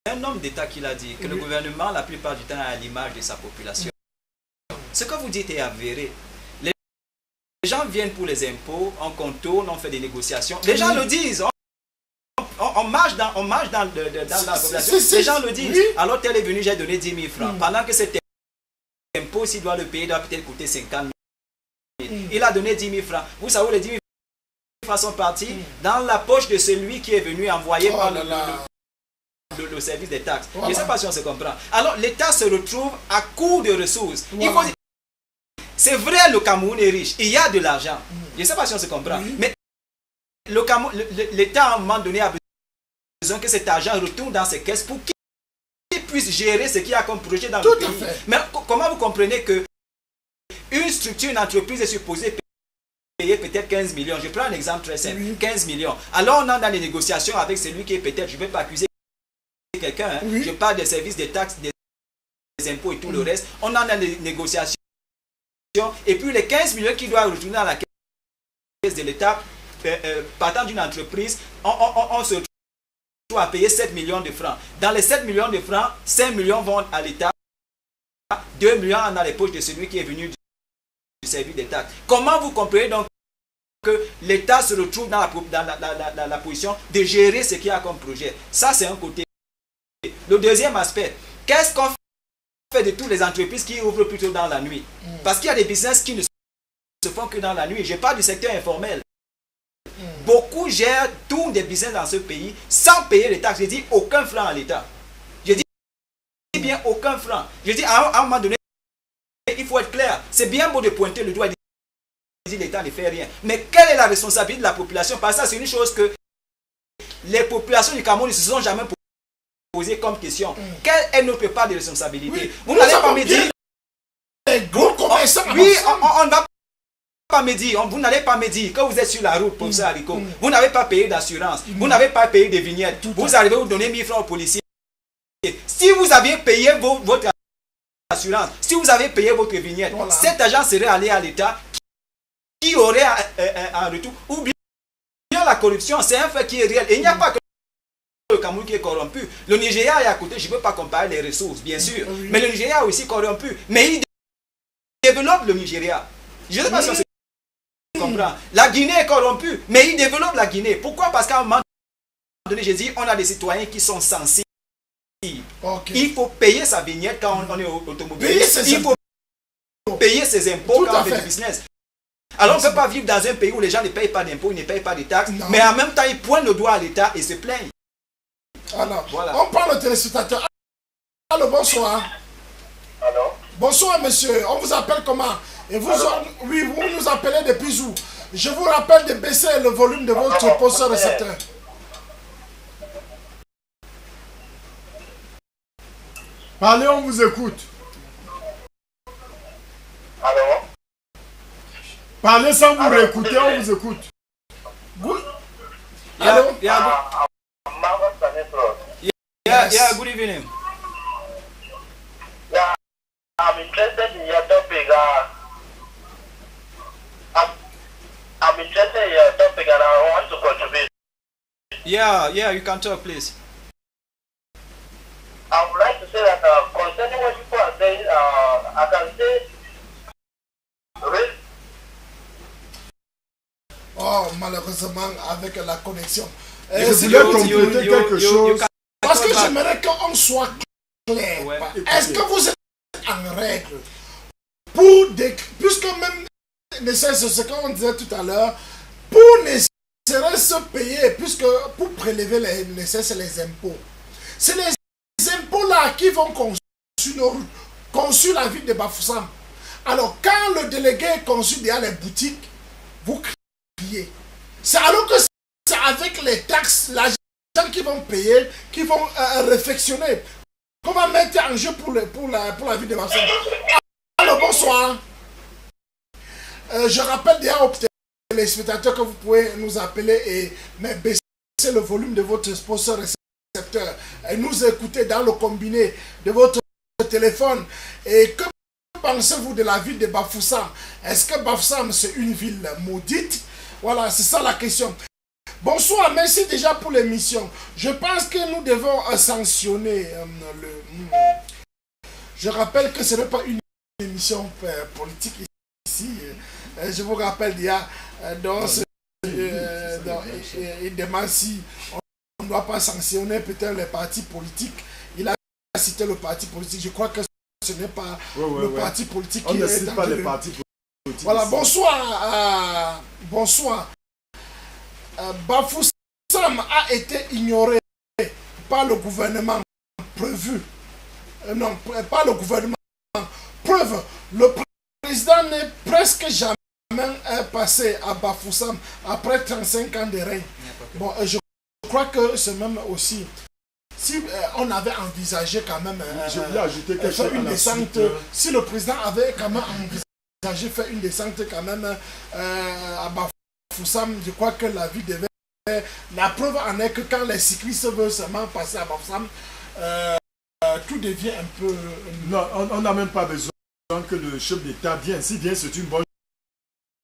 un homme d'État qui l'a dit, que le gouvernement, la plupart du temps, est à l'image de sa population. Ce que vous dites est avéré. Les gens viennent pour les impôts, on contourne, on fait des négociations. Les gens le disent. On marche dans la population. Les gens le disent. Alors, tel est venu, j'ai donné 10 000 francs. Pendant que cet impôt, s'il doit le payer, doit peut-être coûter 50 000. Il a donné 10 000 francs. Vous savez où les 10 000 francs sont partis? Dans la poche de celui qui est venu envoyer par le service des taxes. Je ne sais pas si on se comprend. Alors, l'État se retrouve à court de ressources. C'est vrai, le Cameroun est riche. Il y a de l'argent. Je ne sais pas si on se comprend. Mais l'État, à un moment donné, a besoin que cet argent retourne dans ses caisses pour qu'il puisse gérer ce qu'il y a comme projet dans le pays. Mais comment vous comprenez que une structure, une entreprise est supposée payer peut-être 15 millions. Je prends un exemple très simple, Oui. 15 millions. Alors on est dans les négociations avec celui qui est peut-être, je ne vais pas accuser quelqu'un, hein. Oui. Je parle des services, des taxes, des impôts et tout le reste. On est dans les négociations et puis les 15 millions qui doivent retourner à la caisse de l'État, partant d'une entreprise, on se retrouve à payer 7 millions de francs. Dans les 7 millions de francs, 5 millions vont à l'État, 2 millions dans les poches de celui qui est venu du service des taxes. Comment vous comprenez donc que l'État se retrouve dans la position de gérer ce qu'il y a comme projet? Ça, c'est un côté. Le deuxième aspect, qu'est-ce qu'on fait de toutes les entreprises qui ouvrent plutôt dans la nuit? Parce qu'il y a des business qui ne se font que dans la nuit. Je parle du secteur informel. Beaucoup gèrent tous des business dans ce pays sans payer les taxes. Je dis aucun franc à l'État. Je dis bien aucun franc. Je dis à un moment donné, il faut être clair. C'est bien beau de pointer le doigt et dire l'État ne fait rien. Mais quelle est la responsabilité de la population? Parce que ça, c'est une chose que les populations du Cameroun ne se sont jamais posées comme question. Quelle est notre part de responsabilité? Oui. Vous n'allez pas me dire... Les gros commerçants. Oui, on ne va pas me dire, vous n'allez pas me dire que vous êtes sur la route, professeur Haricot. Vous n'avez pas payé d'assurance. Vous n'avez pas payé de vignettes. Vous arrivez à vous donner 1000 francs aux policiers. Si vous aviez payé votre assurance, si vous avez payé votre vignette, voilà, cet argent serait allé à l'État qui aurait en retour. Ou bien la corruption, c'est un fait qui est réel. Et il n'y a pas que le Cameroun qui est corrompu. Le Nigeria est à côté, je ne peux pas comparer les ressources, bien sûr. Mais le Nigeria est aussi corrompu. Mais il développe le Nigeria. Je ne sais pas si on se comprend. La Guinée est corrompue, mais il développe la Guinée. Pourquoi? Parce qu'à un moment donné, j'ai dit, on a des citoyens qui sont sensibles. Okay. Il faut payer sa vignette quand on est automobile. Il faut payer ses impôts quand on fait du business. Alors on ne peut pas vivre dans un pays où les gens ne payent pas d'impôts, ils ne payent pas de taxes, mais en même temps ils pointent le doigt à l'État et se plaignent. Alors, voilà. On parle au téléspectateur. Allô, bonsoir. Alors, Bonsoir monsieur, on vous appelle comment? Et vous, oui, vous nous appelez depuis où? Je vous rappelle de baisser le volume de votre poste récepteur. Parlez, on vous écoute. alors, Parlez sans vous réécouter, on vous écoute. Allô? Margaret Stanislas. Yeah, good evening. Yeah, I'm interested in your topic. I'm interested in your topic and I want to contribute. Yeah, you can talk, please. I would like to say that concerning what people are saying, I can say, Oh, malheureusement, avec la connexion. Je voulais compléter quelque chose. Parce que j'aimerais qu'on soit clair. Ouais. Est-ce que vous êtes en règle pour des... Puisque même, ne serait-ce ce qu'on disait tout à l'heure, pour ne serait-ce payer, puisque pour prélever les impôts, c'est les impôts là qui vont construire nos routes, construire la ville de Bafoussam. Alors quand le délégué construit derrière les boutiques, vous criez. C'est alors que c'est avec les taxes, l'argent qui vont payer, qui vont réfectionner, qu'on va mettre en jeu pour la ville de Bafoussam. Alors bonsoir. Je rappelle déjà aux téléspectateurs que vous pouvez nous appeler et baisser le volume de votre sponsor récepteur et nous écouter dans le combiné de votre téléphone. Et que pensez-vous de la ville de Bafoussam? Est-ce que Bafoussam c'est une ville maudite? Voilà, c'est ça la question. Bonsoir, merci déjà pour l'émission. Je pense que nous devons sanctionner Je rappelle que ce n'est pas une émission politique ici. Je vous rappelle déjà, il demande si on ne doit pas sanctionner peut-être les partis politiques. Il a cité le parti politique. Je crois que ce n'est pas le parti politique qui est... On ne cite pas les partis politiques. Voilà, bonsoir. Bonsoir. Bafoussam a été ignoré par le gouvernement prévu. Non, pas le gouvernement. Preuve, le président n'est presque jamais passé à Bafoussam après 35 ans de règne. Bon, je crois que c'est même aussi... Si on avait envisagé quand même je voulais ajouter quelque chose une descente, si le président avait quand même envisagé j'ai fait une descente quand même à Bafoussam. Je crois que la vie devait... La preuve en est que quand les cyclistes veulent seulement passer à Bafoussam, tout devient un peu... Non, on n'a même pas besoin que le chef d'État vienne. S'il vient, c'est une bonne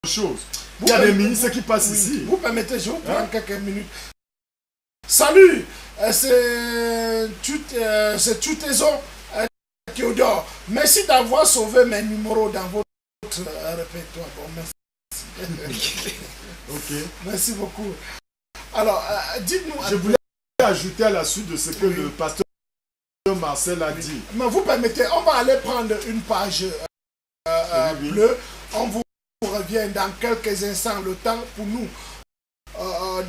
chose. Il y a des ministres qui passent ici. Vous permettez, je vous prends quelques minutes. Salut, c'est Tutezo Théodore. Merci d'avoir sauvé mes numéros dans votre répertoire. Bon, merci. Ok. Merci beaucoup. Alors, dites-nous... Je voulais ajouter à la suite de ce que le pasteur Marcel a dit. Mais vous permettez, on va aller prendre une page bleue. On vous revient dans quelques instants, le temps pour nous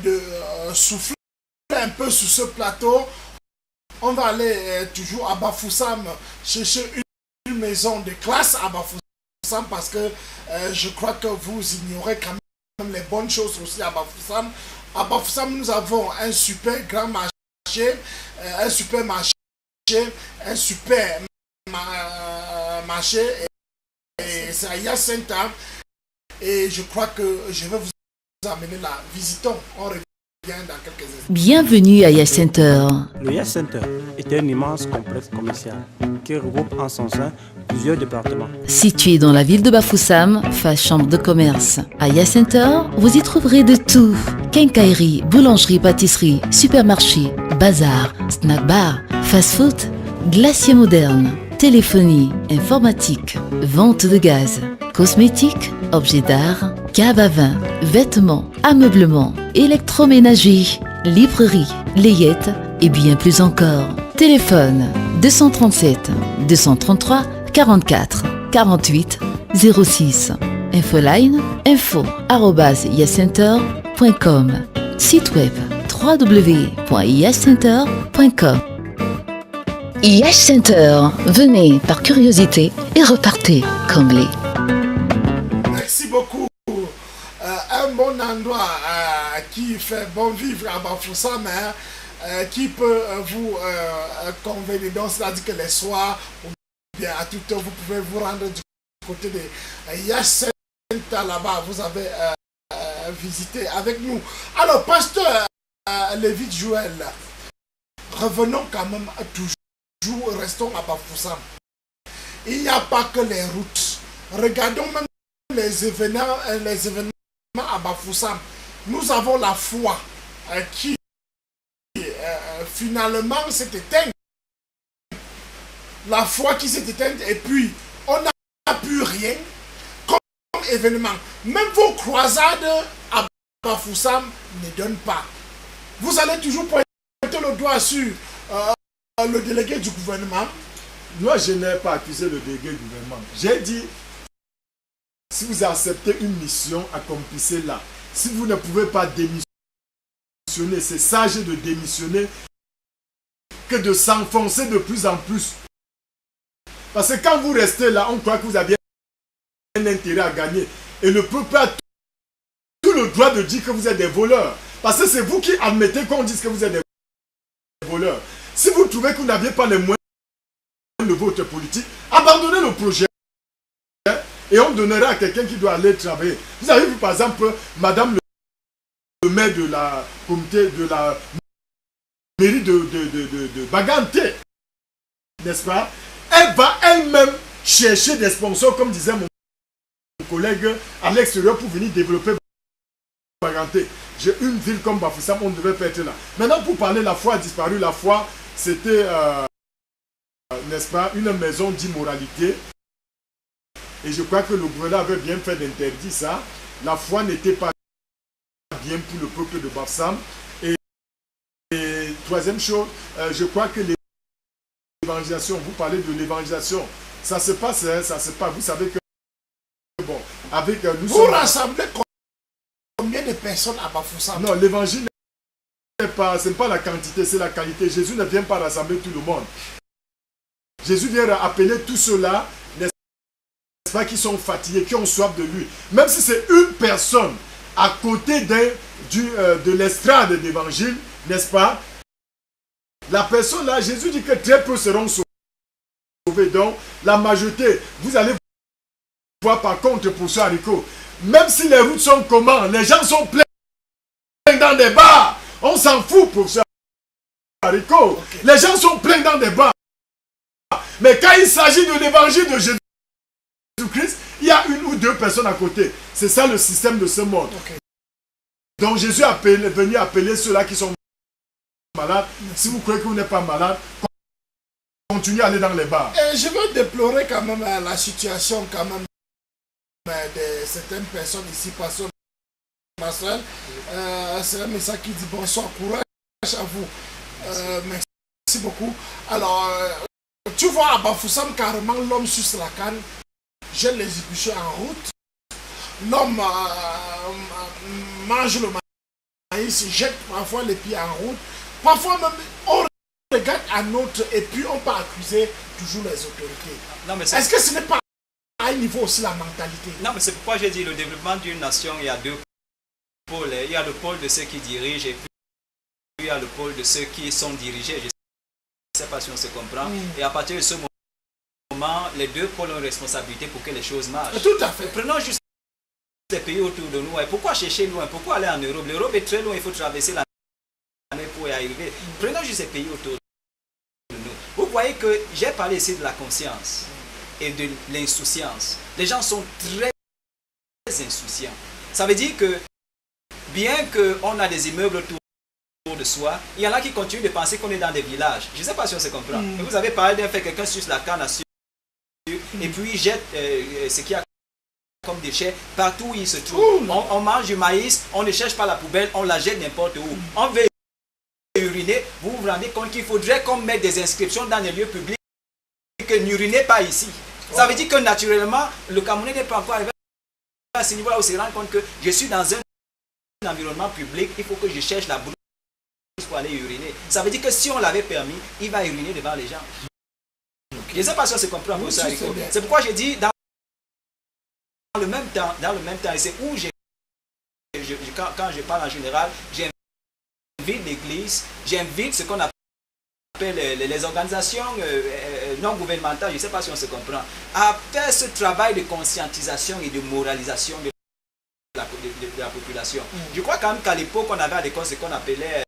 de souffler un peu sur ce plateau. On va aller toujours à Bafoussam chercher une maison de classe à Bafoussam parce que je crois que vous ignorez quand même les bonnes choses aussi à Bafoussam. À Bafoussam, nous avons un super grand marché, un super marché, un super marché, et c'est à Yacenta. Et je crois que je vais vous amener là. Visitons, on revient dans quelques instants. Bienvenue à Yacht Center. Le Yacht Center est un immense complexe commercial qui regroupe en son sein plusieurs départements. Situé dans la ville de Bafoussam, face chambre de commerce. À Yacht Center, vous y trouverez de tout. Quincaillerie, boulangerie, pâtisserie, supermarché, bazar, snack bar, fast-food, glacier moderne, téléphonie, informatique, vente de gaz, cosmétiques, objets d'art, cave à vin, vêtements, ameublement, électroménager, librairie, layette et bien plus encore. Téléphone 237 233 44 48 06. Infoline info@yachtcenter.com. Site web www.yachtcenter.com. Yacht Center, venez par curiosité et repartez comblés. Merci beaucoup. Un bon endroit qui fait bon vivre à Bafoussam, qui peut vous convenir. Donc, c'est-à-dire que les soirs, ou bien à toute heure, vous pouvez vous rendre du côté de Yacht Center là-bas. Vous avez visité avec nous. Alors, pasteur Lévite Joël, revenons quand même toujours. Restons à Bafoussam. Il n'y a pas que les routes. Regardons même les événements à Bafoussam. Nous avons la foi qui finalement s'est éteinte. La foi qui s'est éteinte et puis on n'a plus rien comme événement. Même vos croisades à Bafoussam ne donnent pas. Vous allez toujours pointer le doigt sur le délégué du gouvernement. Moi, je n'ai pas accusé le délégué du gouvernement. J'ai dit, si vous acceptez une mission, accomplissez-la. Si vous ne pouvez pas démissionner, c'est sage de démissionner que de s'enfoncer de plus en plus. Parce que quand vous restez là, on croit que vous avez un intérêt à gagner. Et le peuple a tout le droit de dire que vous êtes des voleurs. Parce que c'est vous qui admettez qu'on dise que vous êtes des voleurs. Si vous trouvez que vous n'aviez pas les moyens de votre politique, abandonnez le projet et on donnera à quelqu'un qui doit aller travailler. Vous avez vu par exemple Madame le maire de la comité de la mairie de Baganté, n'est-ce pas? Elle va elle-même chercher des sponsors, comme disait mon collègue, à l'extérieur pour venir développer Baganté. J'ai une ville comme Bafoussam, on ne devait pas être là. Maintenant, pour parler, la foi a disparu. La foi, c'était, n'est-ce pas, une maison d'immoralité. Et je crois que le gouvernement avait bien fait d'interdire ça. La foi n'était pas bien pour le peuple de Bafoussam. Et troisième chose, je crois que l'évangélisation, vous parlez de l'évangélisation, ça se passe, vous savez que, bon, avec nous vous rassemblez combien de personnes à Bafoussam? Non, l'évangile ce n'est pas la quantité, c'est la qualité. Jésus ne vient pas rassembler tout le monde. Jésus vient appeler tous ceux-là, n'est-ce pas, qui sont fatigués, qui ont soif de lui. Même si c'est une personne à côté de l'estrade d'évangile, n'est-ce pas? La personne là, Jésus dit que très peu seront sauvés. Donc, la majorité, vous allez vois par contre pour ce haricot, même si les routes sont comment, les gens sont pleins dans des bars. On s'en fout pour ce haricot. Okay. Les gens sont pleins dans des bars. Mais quand il s'agit de l'évangile de Jésus-Christ, il y a une ou deux personnes à côté. C'est ça le système de ce monde. Okay. Donc Jésus est venu appeler ceux-là qui sont malades. Si vous croyez que vous n'êtes pas malade, continuez à aller dans les bars. Et je veux déplorer quand même la situation quand même de certaines personnes ici, pasteur Marcel. C'est un message qui dit bonsoir, courage à vous. Merci beaucoup. Alors, tu vois à Bafoussam carrément l'homme sur la canne, jette les épluchures en route. L'homme mange le maïs, jette parfois les pieds en route. Parfois même, on regarde un autre et puis on peut accuser toujours les autorités. Est-ce que ce n'est pas à un niveau aussi la mentalité? Non, mais c'est pourquoi j'ai dit le développement d'une nation, il y a deux pôles. Il y a le pôle de ceux qui dirigent et puis il y a le pôle de ceux qui sont dirigés. Je ne sais pas si on se comprend. Et à partir de ce moment, les deux pôles ont une responsabilité pour que les choses marchent. Tout à fait. Prenons juste les pays autour de nous. Et pourquoi chercher loin? Pourquoi aller en Europe? L'Europe est très loin, il faut traverser la mer pour y arriver. Prenons juste ces pays autour de nous. Vous voyez que j'ai parlé ici de la conscience et de l'insouciance. Les gens sont très insouciants. Ça veut dire que bien qu'on a des immeubles autour de soi, il y en a qui continuent de penser qu'on est dans des villages. Je ne sais pas si on se comprend. Vous avez parlé d'un fait, quelqu'un suce la canne à sucre et puis il jette ce qu'il y a comme déchets partout où il se trouve. On mange du maïs, on ne cherche pas la poubelle, on la jette n'importe où. On veut uriner, vous vous rendez compte qu'il faudrait qu'on mette des inscriptions dans les lieux publics que n'urinez pas ici. Ça veut dire que naturellement, le Camerounais n'est pas encore arrivé à ce niveau-là où se rend compte que je suis dans un environnement public, il faut que je cherche la bouche pour aller uriner. Ça veut dire que si on l'avait permis, il va uriner devant les gens. Je ne sais pas si on se comprend pour ça. C'est pourquoi j'ai dit dans le même temps, et c'est où quand je parle en général, j'invite l'église, j'invite ce qu'on appelle les organisations non gouvernementales, je ne sais pas si on se comprend, à faire ce travail de conscientisation et de moralisation de la population. Je crois quand même qu'à l'époque, on avait à l'école ce qu'on appelait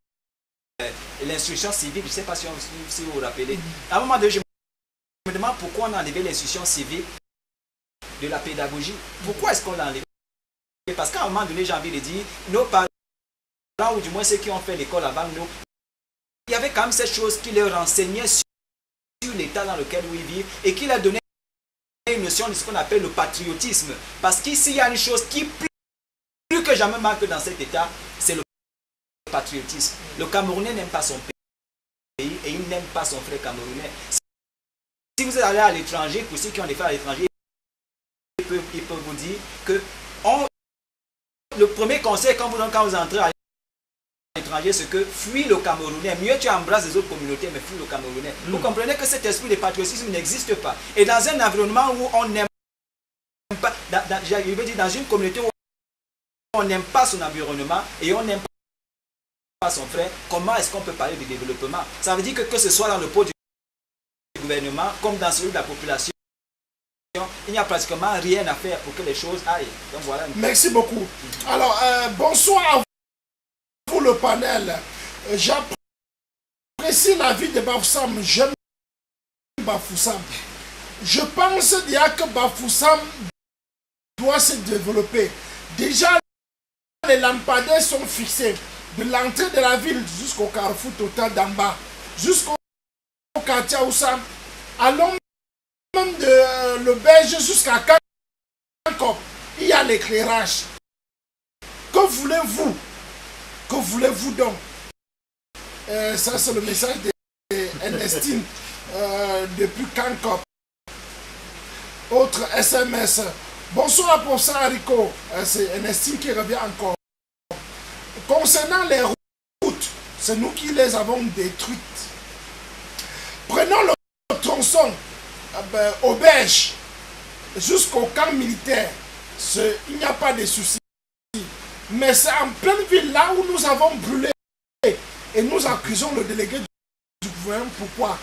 l'instruction civique, je ne sais pas si vous vous rappelez. À un moment donné, je me demande pourquoi on a enlevé l'instruction civique de la pédagogie. Pourquoi est-ce qu'on l'a enlevé? Parce qu'à un moment donné, j'ai envie de dire, nos parents, ou du moins ceux qui ont fait l'école avant nous, il y avait quand même cette chose qui leur renseignait sur l'état dans lequel ils vivent et qui leur donnait une notion de ce qu'on appelle le patriotisme. Parce qu'ici, il y a une chose qui plus que jamais manque dans cet état, c'est le patriotisme. Le Camerounais n'aime pas son pays et il n'aime pas son frère camerounais. Si vous allez à l'étranger, pour ceux qui ont des frères à l'étranger, ils peuvent vous dire que le premier conseil quand vous entrez à l'étranger, c'est que fuis le Camerounais. Mieux tu embrasses les autres communautés, mais fuis le Camerounais. Vous comprenez que cet esprit de patriotisme n'existe pas. Et dans un environnement où on n'aime pas, je veux dire dans une communauté où on n'aime pas son environnement et on n'aime pas son frère, comment est-ce qu'on peut parler de développement? Ça veut dire que ce soit dans le pôle du gouvernement comme dans celui de la population, il n'y a pratiquement rien à faire pour que les choses aillent. Donc voilà. Merci beaucoup. Alors, bonsoir à vous le panel. J'apprécie la vie de Bafoussam. J'aime Bafoussam. Je pense déjà que Bafoussam doit se développer. Déjà, les lampadaires sont fixés. De l'entrée de la ville jusqu'au carrefour total d'en bas, jusqu'au quartier Oussam, allons même de l'auberge jusqu'à Kankop, il y a l'éclairage. Que voulez-vous? Que voulez-vous donc? Ça c'est le message d'Ernestine depuis Kankop. Autre SMS. Bonsoir professeur Haricot. C'est Ernestine qui revient encore. Concernant les routes, c'est nous qui les avons détruites. Prenons le tronçon Auberge jusqu'au camp militaire. Il n'y a pas de souci. Mais c'est en pleine ville là où nous avons brûlé. Et nous accusons le délégué du gouvernement. Pourquoi?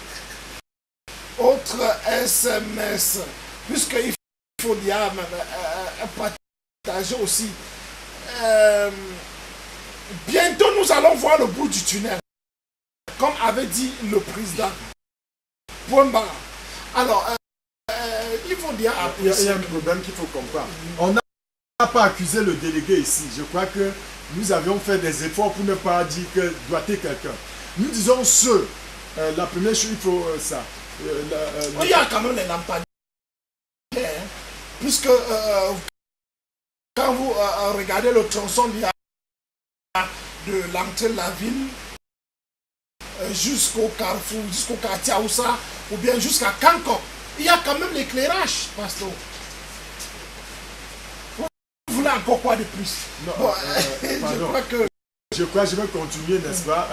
Autre SMS. Puisqu'il faut dire, partager aussi. Bientôt, nous allons voir le bout du tunnel, comme avait dit le président. Point barre. Alors, il faut dire... Il y a un problème qu'il faut comprendre. On n'a pas accusé le délégué ici. Je crois que nous avions fait des efforts pour ne pas dire que doigter quelqu'un. Nous disons la première chose, il faut ça. Il y a quand même les lampadaires. Puisque quand vous regardez le tronçon de l'entrée de la ville jusqu'au carrefour, jusqu'au quartier Aoussa ou bien jusqu'à Kanko, il y a quand même l'éclairage, pasteur. Vous voulez encore quoi de plus? Non, bon, je crois que je vais continuer, n'est-ce pas?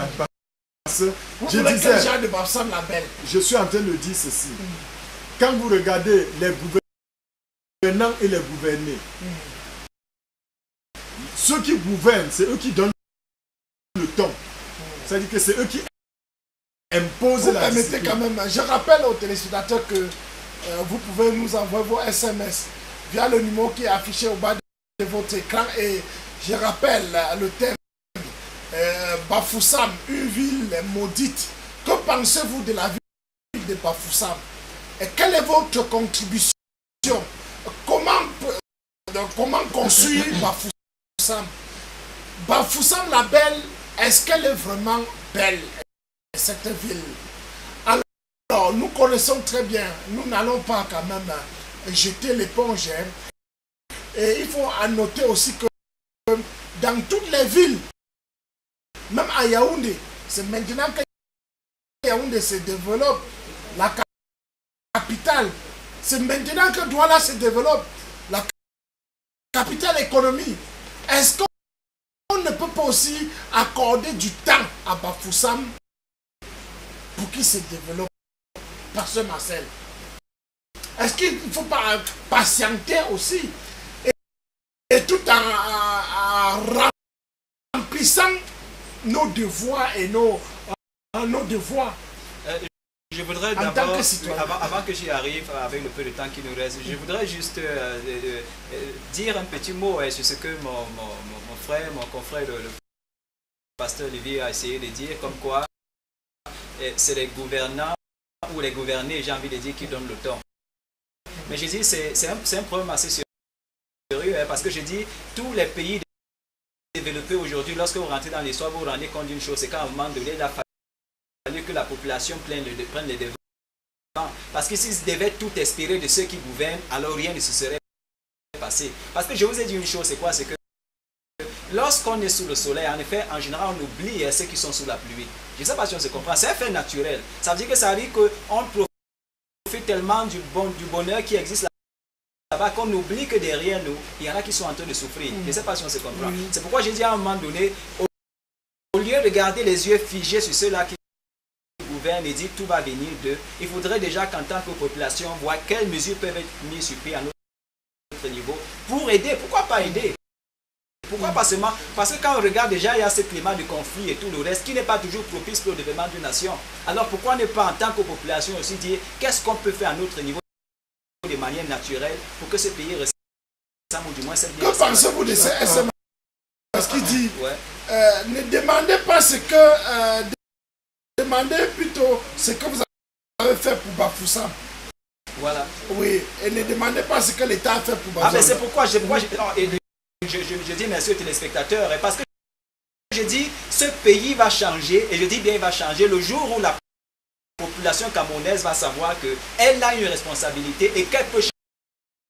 Parce que je disais, de Bafoussam Label. Je suis en train de dire ceci. Quand vous regardez les gouvernants et les gouvernés, ceux qui gouvernent, c'est eux qui donnent le ton. C'est-à-dire que c'est eux qui imposent la discipline. Quand même, je rappelle aux téléspectateurs que vous pouvez nous envoyer vos SMS via le numéro qui est affiché au bas de votre écran. Et je rappelle le thème Bafoussam, une ville maudite. Que pensez-vous de la ville de Bafoussam? Et quelle est votre contribution? Comment construire Bafoussam? Bafoussam la belle, est-ce qu'elle est vraiment belle, cette ville? Alors, nous connaissons très bien, nous n'allons pas quand même jeter l'éponge. Et il faut noter aussi que dans toutes les villes, même à Yaoundé, c'est maintenant que Yaoundé se développe, la capitale, c'est maintenant que Douala se développe, la capitale économie. Est-ce qu'on ne peut pas aussi accorder du temps à Bafoussam pour qu'il se développe? Parce que Marcel, est-ce qu'il ne faut pas patienter aussi et tout en remplissant nos devoirs et nos devoirs? Je voudrais d'abord, avant que j'y arrive, avec le peu de temps qui nous reste, je voudrais juste dire un petit mot sur ce que mon frère, mon confrère, le pasteur Olivier a essayé de dire, comme quoi c'est les gouvernants ou les gouvernés, j'ai envie de dire, qui donnent le temps. Mais je dis, c'est un problème assez sérieux, parce que je dis, tous les pays développés aujourd'hui, lorsque vous rentrez dans l'histoire, vous vous rendez compte d'une chose, c'est qu'à un moment donné, il a fallu que la population prenne les devants. Parce que s'ils devaient tout espérer de ceux qui gouvernent, alors rien ne se serait passé. Parce que je vous ai dit une chose, c'est quoi? C'est que lorsqu'on est sous le soleil, en effet, en général, on oublie ceux qui sont sous la pluie. Je ne sais pas si on se comprend. C'est un fait naturel. Ça veut dire que ça arrive qu'on profite tellement du bonheur qui existe là-bas qu'on oublie que derrière nous, il y en a qui sont en train de souffrir. Je ne sais pas si on se comprend. C'est pourquoi j'ai dit à un moment donné, au lieu de garder les yeux figés sur ceux-là qui gouvernent et dire tout va venir d'eux, il faudrait déjà qu'en tant que population, voir quelles mesures peuvent être mises sur pied à notre niveau pour aider. Pourquoi pas aider? Pourquoi pas seulement? Parce que quand on regarde déjà, il y a ce climat de conflit et tout le reste qui n'est pas toujours propice pour le développement d'une nation. Alors pourquoi ne pas en tant que population aussi dire qu'est-ce qu'on peut faire à notre niveau de manière naturelle pour que ce pays ressemble ou du moins cette. Que pensez-vous de ces SMS? Parce qu'il dit ne demandez pas ce que demandez plutôt ce que vous avez fait pour Bafoussam. Voilà. Oui, et ne demandez pas ce que l'État a fait pour Bafoussam. Ah mais c'est pourquoi je dis merci aux téléspectateurs, parce que je dis ce pays va changer, et je dis bien il va changer le jour où la population camerounaise va savoir qu'elle a une responsabilité et qu'elle peut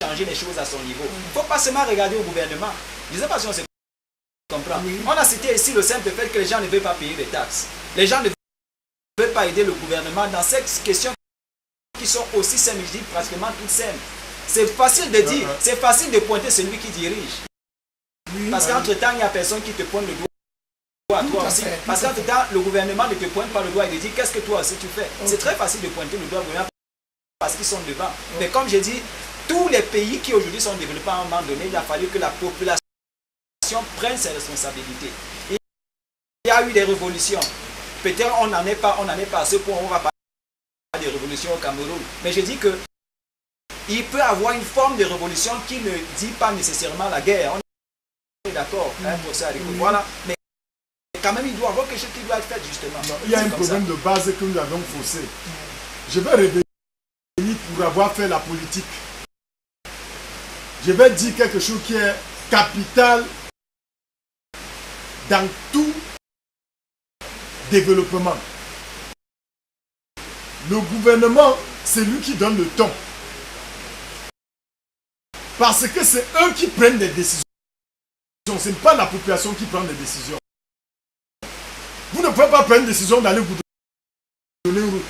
changer les choses à son niveau. Il ne faut pas seulement regarder au gouvernement. Je ne sais pas si on se comprend. On a cité ici le simple fait que les gens ne veulent pas payer des taxes. Les gens ne veulent pas aider le gouvernement dans ces questions qui sont aussi simples, je dis pratiquement toutes simples. C'est facile de dire, c'est facile de pointer celui qui dirige. Parce qu'entre-temps, il n'y a personne qui te pointe le doigt à toi aussi. Parce qu'entre-temps, le gouvernement ne te pointe pas le doigt et te dit qu'est-ce que toi aussi tu fais. C'est très facile de pointer le doigt au gouvernement parce qu'ils sont devant. Mais comme j'ai dit, tous les pays qui aujourd'hui sont développés à un moment donné, il a fallu que la population prenne ses responsabilités. Il y a eu des révolutions. Peut-être on n'en est pas à ce point où on va parler de révolution au Cameroun. Mais je dis que il peut avoir une forme de révolution qui ne dit pas nécessairement la guerre. On est d'accord, professeur Haricot. Voilà. Mais quand même, il doit y avoir quelque chose qui doit être fait, justement. Non, il y a un problème de base que nous avons faussé. Je vais revenir pour avoir fait la politique. Je vais dire quelque chose qui est capital dans tout développement. Le gouvernement, c'est lui qui donne le ton. Parce que c'est eux qui prennent des décisions. Ce n'est pas la population qui prend des décisions. Vous ne pouvez pas prendre une décision d'aller gouverner une route.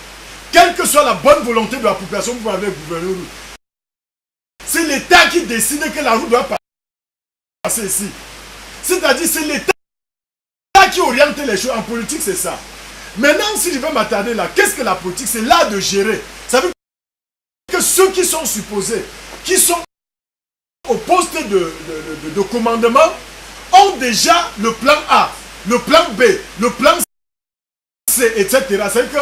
Quelle que soit la bonne volonté de la population, vous pouvez aller gouverner une route. C'est l'État qui décide que la route doit passer ici. C'est-à-dire c'est l'État qui oriente les choses. En politique, c'est ça. Maintenant, si je vais m'attarder là, qu'est-ce que la politique? C'est l'art de gérer. Ça veut dire que ceux qui sont supposés, qui sont au poste de commandement, ont déjà le plan A, le plan B, le plan C, etc. C'est que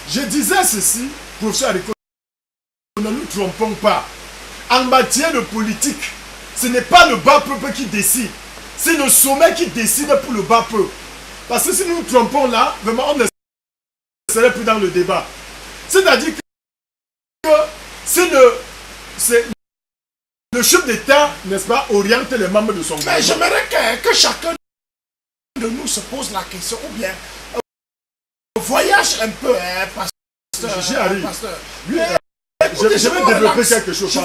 je disais ceci, professeur Haricot, ne nous trompons pas. En matière de politique, ce n'est pas le bas peuple qui décide. C'est le sommet qui décide pour le bas peuple. Parce que si nous nous trompons là, vraiment, on ne serait plus dans le débat. C'est-à-dire que c'est le chef d'État, n'est-ce pas, oriente les membres de son gouvernement. Mais j'aimerais que chacun de nous se pose la question, ou bien voyage un peu, pasteur. J'y arrive. Pasteur. Oui, je vais développer quelque chose.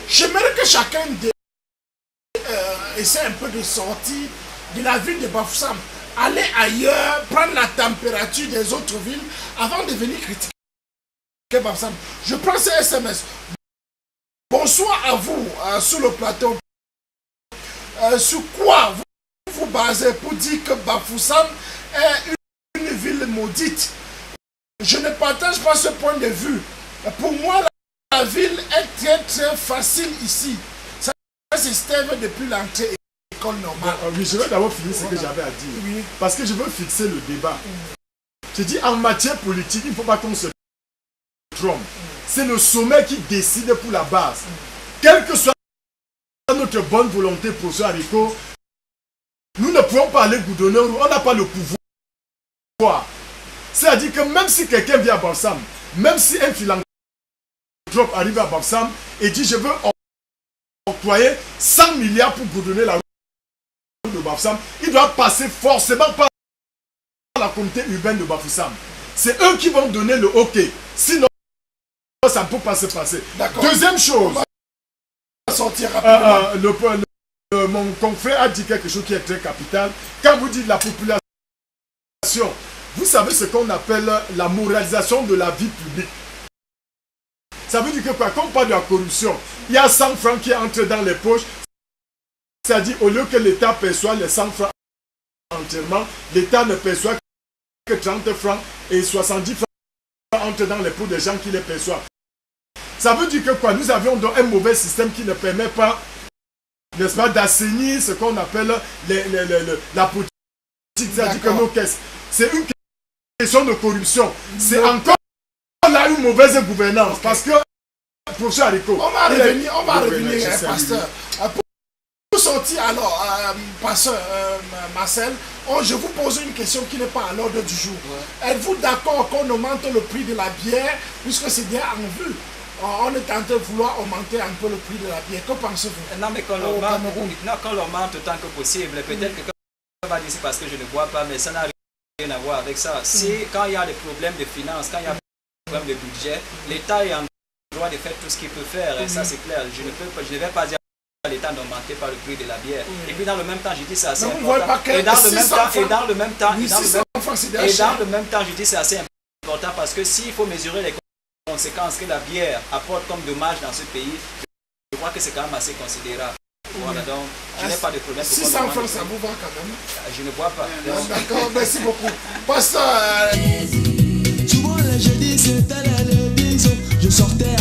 J'aimerais que chacun essaie un peu de sortir de la ville de Bafoussam, aller ailleurs, prendre la température des autres villes avant de venir critiquer Bafoussam. Je prends ces SMS. Bonsoir à vous sur le plateau. Sur quoi vous basez pour dire que Bafoussam est une ville maudite? Je ne partage pas ce point de vue. Pour moi, la ville est très très facile ici. Ça s'estève depuis l'entrée école normale. Oui, je vais d'abord finir ce que j'avais à dire. Oui. Parce que je veux fixer le débat. Je dis en matière politique, il ne faut pas qu'on se trompe. C'est le sommet qui décide pour la base. Quelle que soit notre bonne volonté, professeur Haricot, nous ne pouvons pas aller goudronner, on n'a pas le pouvoir. C'est-à-dire que même si quelqu'un vient à Bafoussam, même si un philanthrope arrive à Bafoussam et dit je veux octroyer 100 milliards pour goudronner la route de Bafoussam, il doit passer forcément par la communauté urbaine de Bafoussam. C'est eux qui vont donner le OK. Sinon, ça ne peut pas se passer. Deuxième chose, mon confrère a dit quelque chose qui est très capital. Quand vous dites la population, vous savez ce qu'on appelle la moralisation de la vie publique. Ça veut dire que quoi, quand on parle de la corruption, il y a 100 francs qui entrent dans les poches. C'est-à-dire au lieu que l'État perçoit les 100 francs entièrement, l'État ne perçoit que 30 francs et 70 francs entrent dans les poches des gens qui les perçoivent. Ça veut dire que quoi, nous avions donc un mauvais système qui ne permet pas, n'est-ce pas, d'assainir ce qu'on appelle la politique. C'est-à-dire que nos caisses, c'est une question de corruption. C'est encore là une mauvaise gouvernance. Parce que, professeur Haricot, on va revenir, pasteur. Pour sortir alors, pasteur Marcel, je vous pose une question qui n'est pas à l'ordre du jour. Êtes-vous d'accord qu'on augmente le prix de la bière, puisque c'est bien en vue? On est en train de vouloir augmenter un peu le prix de la bière. Que pensez-vous? Non, mais qu'on l'augmente autant que possible. Peut-être que quelqu'un va dire c'est parce que je ne bois pas, mais ça n'a rien à voir avec ça. C'est quand il y a des problèmes de finances, quand il y a des problèmes de budget, l'État est en droit de faire tout ce qu'il peut faire. Et ça, c'est clair. Je ne vais pas dire à l'État d'augmenter par le prix de la bière. Et puis dans le même temps, je dis c'est assez important. Et dans le même temps, je dis c'est assez important parce que s'il faut mesurer les conséquences que la bière apporte comme dommage dans ce pays, je crois que c'est quand même assez considérable. Voilà, donc je n'ai pas de problème. 600 francs, ça vous va quand même? Je ne bois pas. D'accord, merci beaucoup. Pasteur. Souvent les jeudis, c'était les bisous. Je sortais